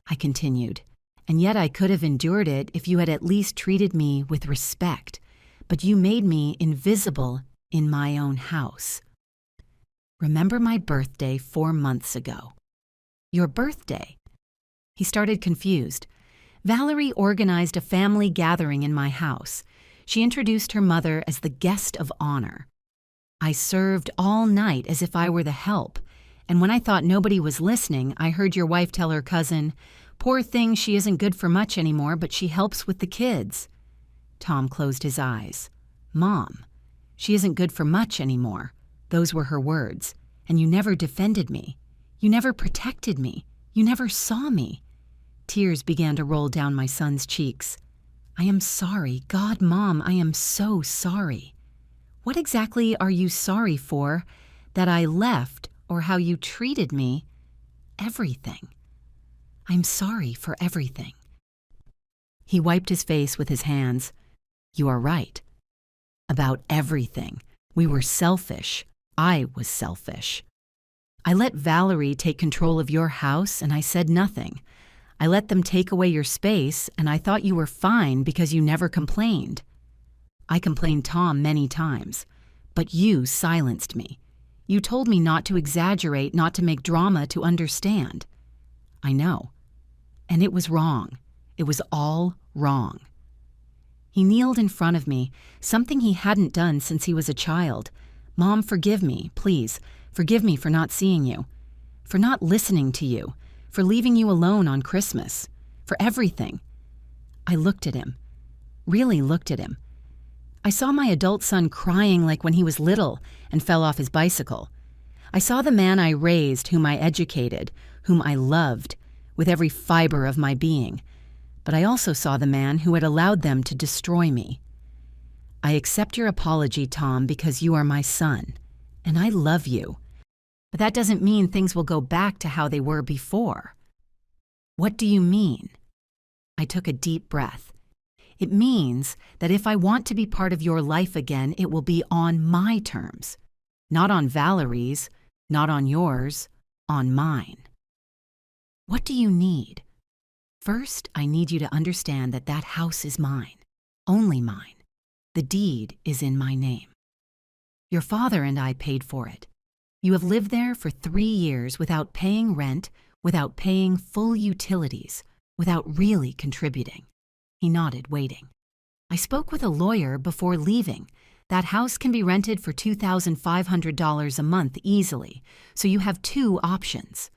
I continued, and yet I could have endured it if you had at least treated me with respect. But you made me invisible in my own house. Remember my birthday 4 months ago. Your birthday? He started confused. Valerie organized a family gathering in my house. She introduced her mother as the guest of honor. I served all night as if I were the help, and when I thought nobody was listening, I heard your wife tell her cousin, "Poor thing, she isn't good for much anymore, but she helps with the kids." Tom closed his eyes. "Mom, she isn't good for much anymore." Those were her words. "And you never defended me. You never protected me. You never saw me." Tears began to roll down my son's cheeks. "I am sorry. God, Mom, I am so sorry." "What exactly are you sorry for? That I left, or how you treated me?" "Everything. I'm sorry for everything." He wiped his face with his hands. "You are right. About everything. We were selfish. I was selfish. I let Valerie take control of your house, and I said nothing. I let them take away your space, and I thought you were fine because you never complained. I complained Tom many times, but you silenced me. You told me not to exaggerate, not to make drama, to understand. I know. And it was wrong. It was all wrong." He kneeled in front of me, something he hadn't done since he was a child. "Mom, forgive me, please. Forgive me for not seeing you, for not listening to you, for leaving you alone on Christmas, for everything." I looked at him, really looked at him. I saw my adult son crying like when he was little and fell off his bicycle. I saw the man I raised, whom I educated, whom I loved, with every fiber of my being. But I also saw the man who had allowed them to destroy me. "I accept your apology, Tom, because you are my son, and I love you. But that doesn't mean things will go back to how they were before." "What do you mean?" I took a deep breath. "It means that if I want to be part of your life again, it will be on my terms. Not on Valerie's, not on yours, on mine." "What do you need?" "First, I need you to understand that that house is mine, only mine. The deed is in my name. Your father and I paid for it. You have lived there for 3 years without paying rent, without paying full utilities, without really contributing." He nodded, waiting. "I spoke with a lawyer before leaving. That house can be rented for $2,500 a month easily, so you have 2 options.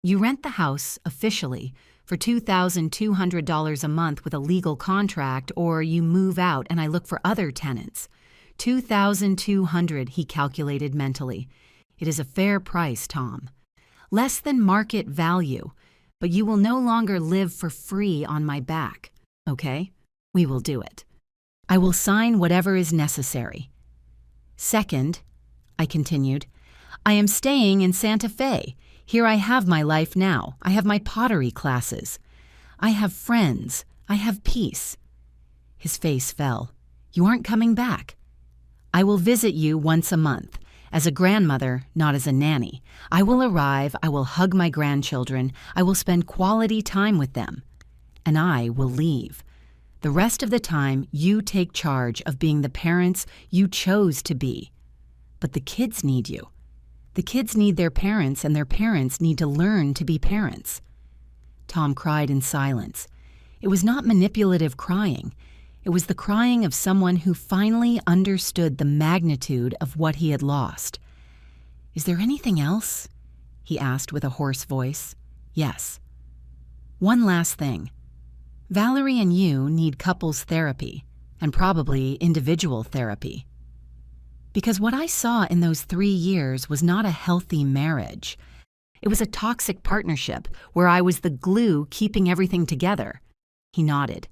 You rent the house, officially, for $2,200 a month with a legal contract, or you move out and I look for other tenants. $2,200, he calculated mentally. It is a fair price, Tom. Less than market value, but you will no longer live for free on my back. Okay? We will do it. I will sign whatever is necessary. Second, I continued, I am staying in Santa Fe. Here I have my life now. I have my pottery classes. I have friends. I have peace. His face fell. You aren't coming back. I will visit you once a month, as a grandmother, not as a nanny. I will arrive, I will hug my grandchildren, I will spend quality time with them, and I will leave. The rest of the time, you take charge of being the parents you chose to be. But the kids need you. The kids need their parents, and their parents need to learn to be parents. Tom cried in silence. It was not manipulative crying. It was the crying of someone who finally understood the magnitude of what he had lost. Is there anything else? He asked with a hoarse voice. Yes. One last thing. Valerie and you need couples therapy, and probably individual therapy. Because what I saw in those 3 years was not a healthy marriage. It was a toxic partnership where I was the glue keeping everything together. He nodded.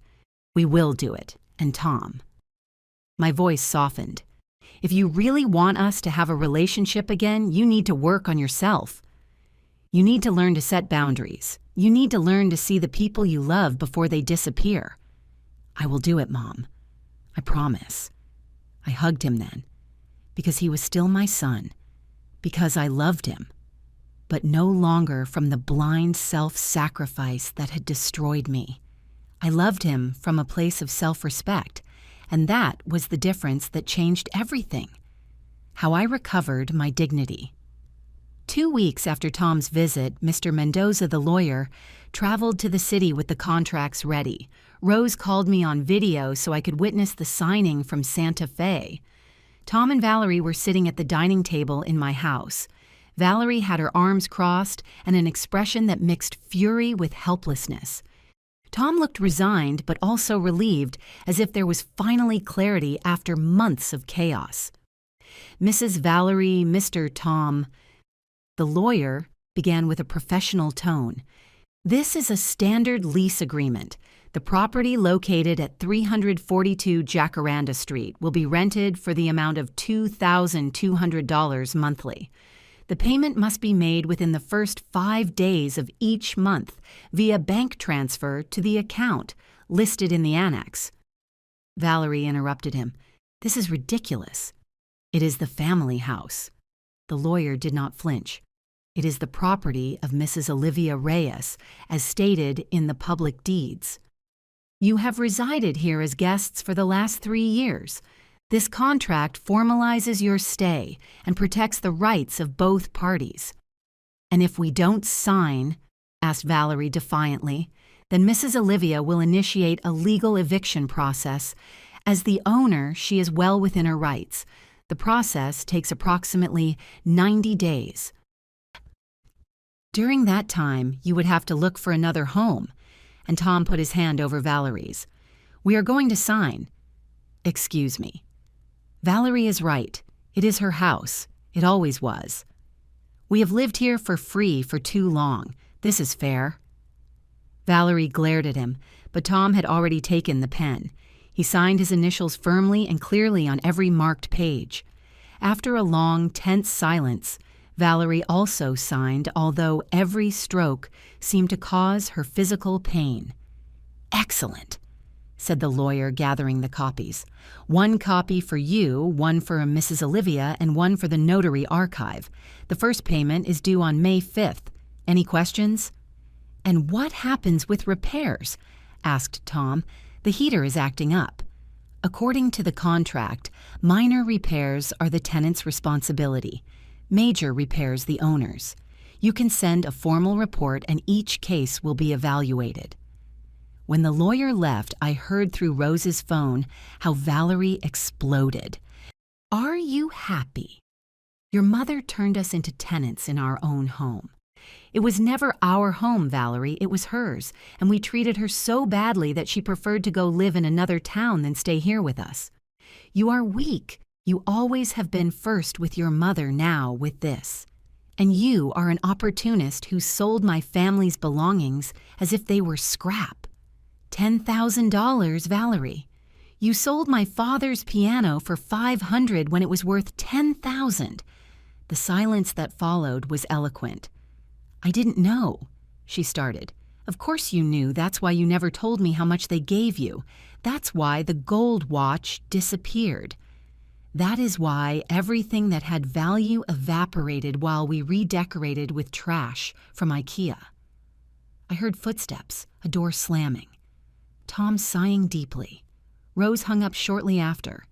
We will do it, and Tom. My voice softened. If you really want us to have a relationship again, you need to work on yourself. You need to learn to set boundaries. You need to learn to see the people you love before they disappear. I will do it, Mom. I promise. I hugged him then, because he was still my son, because I loved him, but no longer from the blind self-sacrifice that had destroyed me. I loved him from a place of self-respect, and that was the difference that changed everything. How I recovered my dignity. 2 weeks after Tom's visit, Mr. Mendoza, the lawyer, traveled to the city with the contracts ready. Rose called me on video so I could witness the signing from Santa Fe. Tom and Valerie were sitting at the dining table in my house. Valerie had her arms crossed and an expression that mixed fury with helplessness. Tom looked resigned but also relieved, as if there was finally clarity after months of chaos. Mrs. Valerie, Mr. Tom. The lawyer began with a professional tone. This is a standard lease agreement. The property located at 342 Jacaranda Street will be rented for the amount of $2,200 monthly. The payment must be made within the first 5 days of each month via bank transfer to the account listed in the annex. Valerie interrupted him. This is ridiculous. It is the family house. The lawyer did not flinch. It is the property of Mrs. Olivia Reyes, as stated in the public deeds. You have resided here as guests for the last 3 years. This contract formalizes your stay and protects the rights of both parties. And if we don't sign, asked Valerie defiantly, then Mrs. Olivia will initiate a legal eviction process. As the owner, she is well within her rights. The process takes approximately 90 days. During that time, you would have to look for another home. And Tom put his hand over Valerie's. We are going to sign. Excuse me. Valerie is right. It is her house. It always was. We have lived here for free for too long. This is fair. Valerie glared at him, but Tom had already taken the pen. He signed his initials firmly and clearly on every marked page. After a long, tense silence, Valerie also signed, although every stroke seemed to cause her physical pain. Excellent, said the lawyer, gathering the copies. 1 copy for you, 1 for Mrs. Olivia, and 1 for the notary archive. The first payment is due on May 5th. Any questions? And what happens with repairs? Asked Tom. The heater is acting up. According to the contract, minor repairs are the tenant's responsibility. Major repairs the owner's. You can send a formal report and each case will be evaluated. When the lawyer left, I heard through Rose's phone how Valerie exploded. Are you happy? Your mother turned us into tenants in our own home. It was never our home, Valerie, it was hers, and we treated her so badly that she preferred to go live in another town than stay here with us. You are weak. You always have been first with your mother, now with this. And you are an opportunist who sold my family's belongings as if they were scrap. $10,000, Valerie. You sold my father's piano for $500 when it was worth $10,000. The silence that followed was eloquent. I didn't know, she started. Of course you knew. That's why you never told me how much they gave you. That's why the gold watch disappeared. That is why everything that had value evaporated while we redecorated with trash from IKEA. I heard footsteps, a door slamming. Tom sighing deeply. Rose hung up shortly after.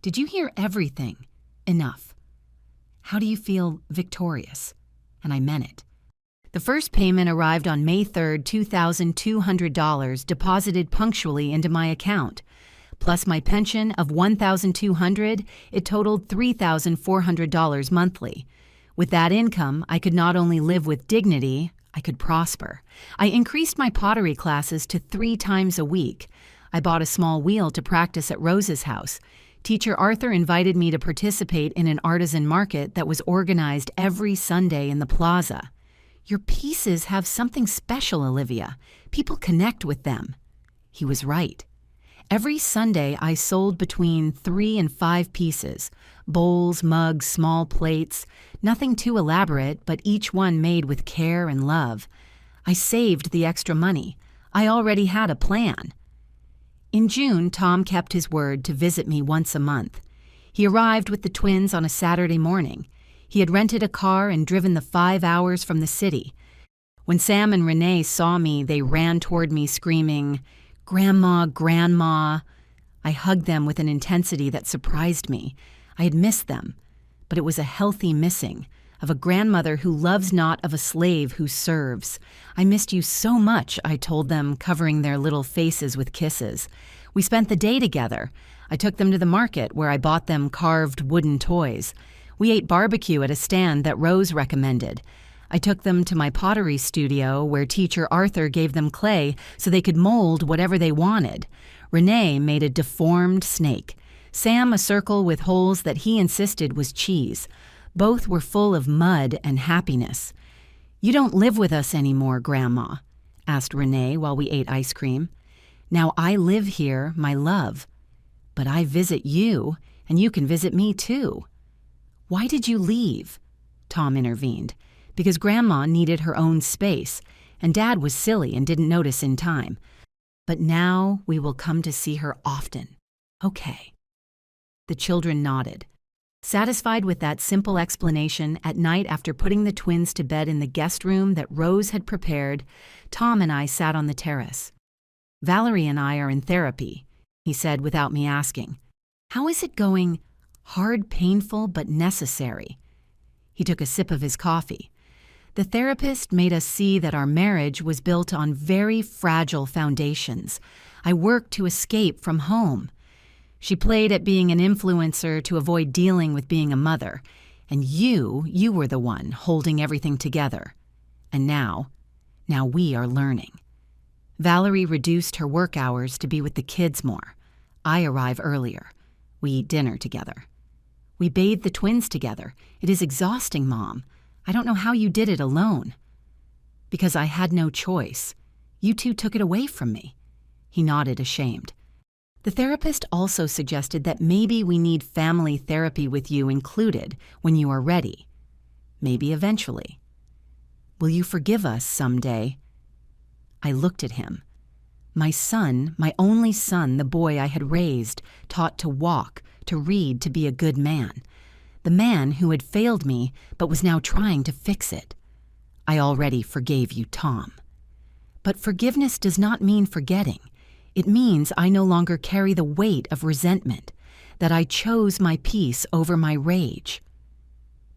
Did you hear everything? Enough. How do you feel victorious? And I meant it. The first payment arrived on May 3rd, $2,200 deposited punctually into my account. Plus my pension of $1,200, it totaled $3,400 monthly. With that income, I could not only live with dignity, I could prosper. I increased my pottery classes to 3 times a week. I bought a small wheel to practice at Rose's house. Teacher Arthur invited me to participate in an artisan market that was organized every Sunday in the plaza. Your pieces have something special, Olivia. People connect with them. He was right. Every Sunday, I sold between 3 and 5 pieces. Bowls, mugs, small plates. Nothing too elaborate, but each one made with care and love. I saved the extra money. I already had a plan. In June, Tom kept his word to visit me once a month. He arrived with the twins on a Saturday morning. He had rented a car and driven the 5 hours from the city. When Sam and Renee saw me, they ran toward me screaming, "Grandma, Grandma." I hugged them with an intensity that surprised me. I had missed them, but it was a healthy missing, of a grandmother who loves not of a slave who serves. I missed you so much, I told them, covering their little faces with kisses. We spent the day together. I took them to the market where I bought them carved wooden toys. We ate barbecue at a stand that Rose recommended. I took them to my pottery studio where teacher Arthur gave them clay so they could mold whatever they wanted. Renee made a deformed snake. Sam a circle with holes that he insisted was cheese. Both were full of mud and happiness. "You don't live with us anymore, Grandma?" asked Renee while we ate ice cream. "Now I live here, my love. But I visit you, and you can visit me too." "Why did you leave?" Tom intervened. "Because Grandma needed her own space, and Dad was silly and didn't notice in time. But now we will come to see her often. Okay." The children nodded. Satisfied with that simple explanation, at night after putting the twins to bed in the guest room that Rose had prepared, Tom and I sat on the terrace. "Valerie and I are in therapy," he said without me asking. "How is it going? Hard, painful, but necessary." He took a sip of his coffee. "The therapist made us see that our marriage was built on very fragile foundations. I worked to escape from home. She played at being an influencer to avoid dealing with being a mother. And you were the one holding everything together. And now we are learning." Valerie reduced her work hours to be with the kids more. I arrive earlier. We eat dinner together. We bathe the twins together. It is exhausting, Mom. I don't know how you did it alone. "Because I had no choice. You two took it away from me." He nodded, ashamed. "The therapist also suggested that maybe we need family therapy with you included when you are ready. Maybe eventually. Will you forgive us someday?" I looked at him. My son, my only son, the boy I had raised, taught to walk, to read, to be a good man. The man who had failed me but was now trying to fix it. "I already forgave you, Tom." "But forgiveness does not mean forgetting. It means I no longer carry the weight of resentment, that I chose my peace over my rage."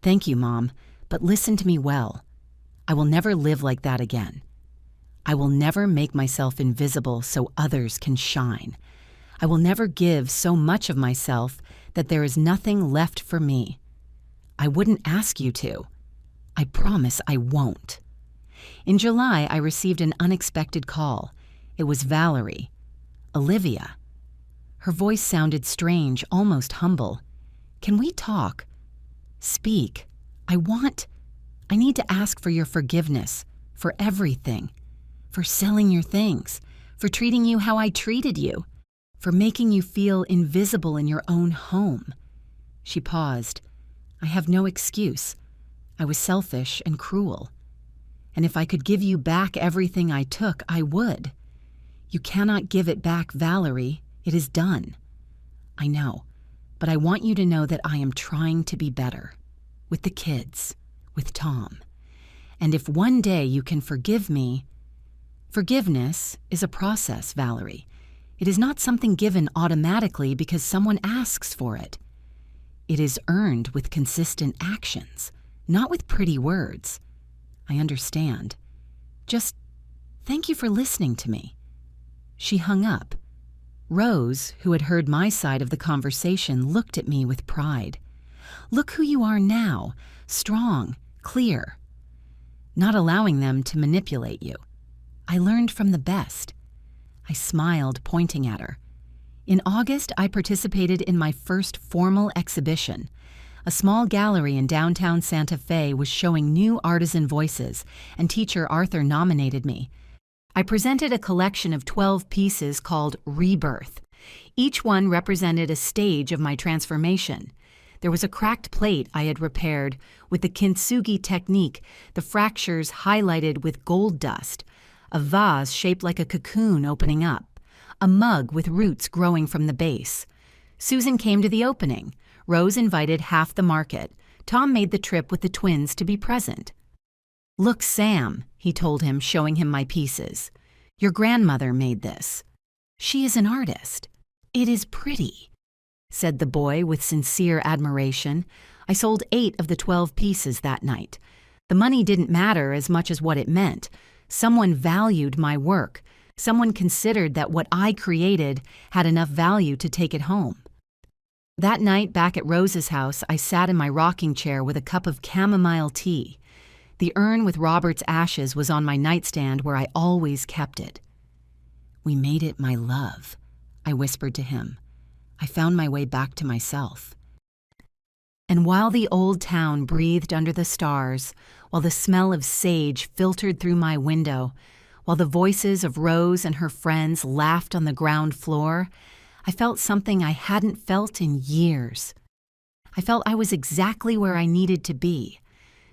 "Thank you, Mom, but listen to me well. I will never live like that again. I will never make myself invisible so others can shine. I will never give so much of myself that there is nothing left for me. I wouldn't ask you to. I promise I won't." In July, I received an unexpected call. It was Valerie. "Olivia." Her voice sounded strange, almost humble. "Can we talk?" "Speak. I need to ask for your forgiveness, for everything. For selling your things, for treating you how I treated you, for making you feel invisible in your own home." She paused. "I have no excuse. I was selfish and cruel. And if I could give you back everything I took, I would. You cannot give it back, Valerie. It is done. I know, but I want you to know that I am trying to be better. With the kids, with Tom. And if one day you can forgive me..." Forgiveness is a process, Valerie. It is not something given automatically because someone asks for it. It is earned with consistent actions, not with pretty words. I understand. Just thank you for listening to me." She hung up. Rose, who had heard my side of the conversation, looked at me with pride. "Look who you are now, strong, clear. Not allowing them to manipulate you. I learned from the best." I smiled, pointing at her. In August, I participated in my first formal exhibition. A small gallery in downtown Santa Fe was showing new artisan voices, and teacher Arthur nominated me. I presented a collection of 12 pieces called Rebirth. Each one represented a stage of my transformation. There was a cracked plate I had repaired with the kintsugi technique, the fractures highlighted with gold dust, a vase shaped like a cocoon opening up, a mug with roots growing from the base. Susan came to the opening. Rose invited half the market. Tom made the trip with the twins to be present. "Look, Sam," he told him, showing him my pieces. "Your grandmother made this. She is an artist. It is pretty," said the boy with sincere admiration. I sold 8 of the 12 pieces that night. The money didn't matter as much as what it meant. Someone valued my work. Someone considered that what I created had enough value to take it home. That night back at Rose's house, I sat in my rocking chair with a cup of chamomile tea. The urn with Robert's ashes was on my nightstand where I always kept it. "We made it, my love," I whispered to him. I found my way back to myself. And while the old town breathed under the stars, while the smell of sage filtered through my window, while the voices of Rose and her friends laughed on the ground floor, I felt something I hadn't felt in years. I felt I was exactly where I needed to be,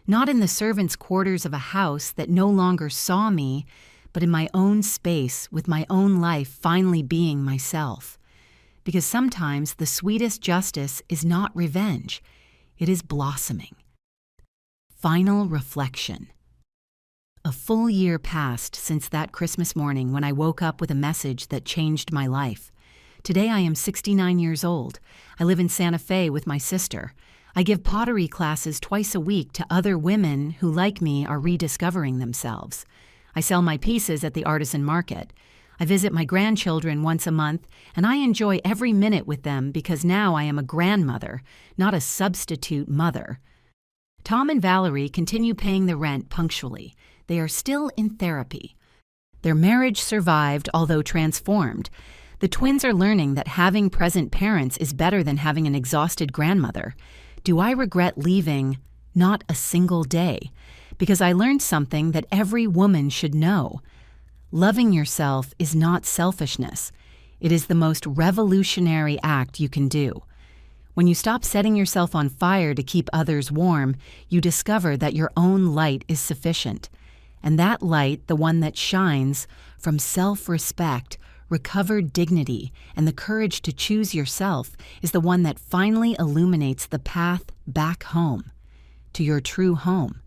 not in the servants' quarters of a house that no longer saw me, but in my own space with my own life finally being myself. Because sometimes the sweetest justice is not revenge, it is blossoming. Final reflection. A full year passed since that Christmas morning when I woke up with a message that changed my life. Today I am 69 years old. I live in Santa Fe with my sister. I give pottery classes twice a week to other women who, like me, are rediscovering themselves. I sell my pieces at the artisan market. I visit my grandchildren once a month, and I enjoy every minute with them because now I am a grandmother, not a substitute mother. Tom and Valerie continue paying the rent punctually. They are still in therapy. Their marriage survived, although transformed. The twins are learning that having present parents is better than having an exhausted grandmother. Do I regret leaving? Not a single day, because I learned something that every woman should know. Loving yourself is not selfishness. It is the most revolutionary act you can do. When you stop setting yourself on fire to keep others warm, you discover that your own light is sufficient. And that light, the one that shines from self-respect, recovered dignity, and the courage to choose yourself, is the one that finally illuminates the path back home, to your true home,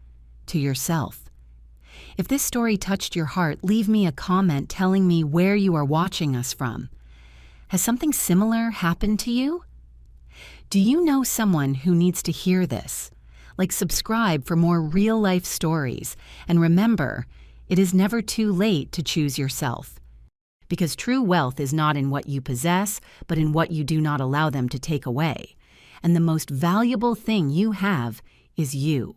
to yourself. If this story touched your heart, leave me a comment telling me where you are watching us from. Has something similar happened to you? Do you know someone who needs to hear this? Subscribe for more real-life stories, and remember, it is never too late to choose yourself. Because true wealth is not in what you possess, but in what you do not allow them to take away. And the most valuable thing you have is you.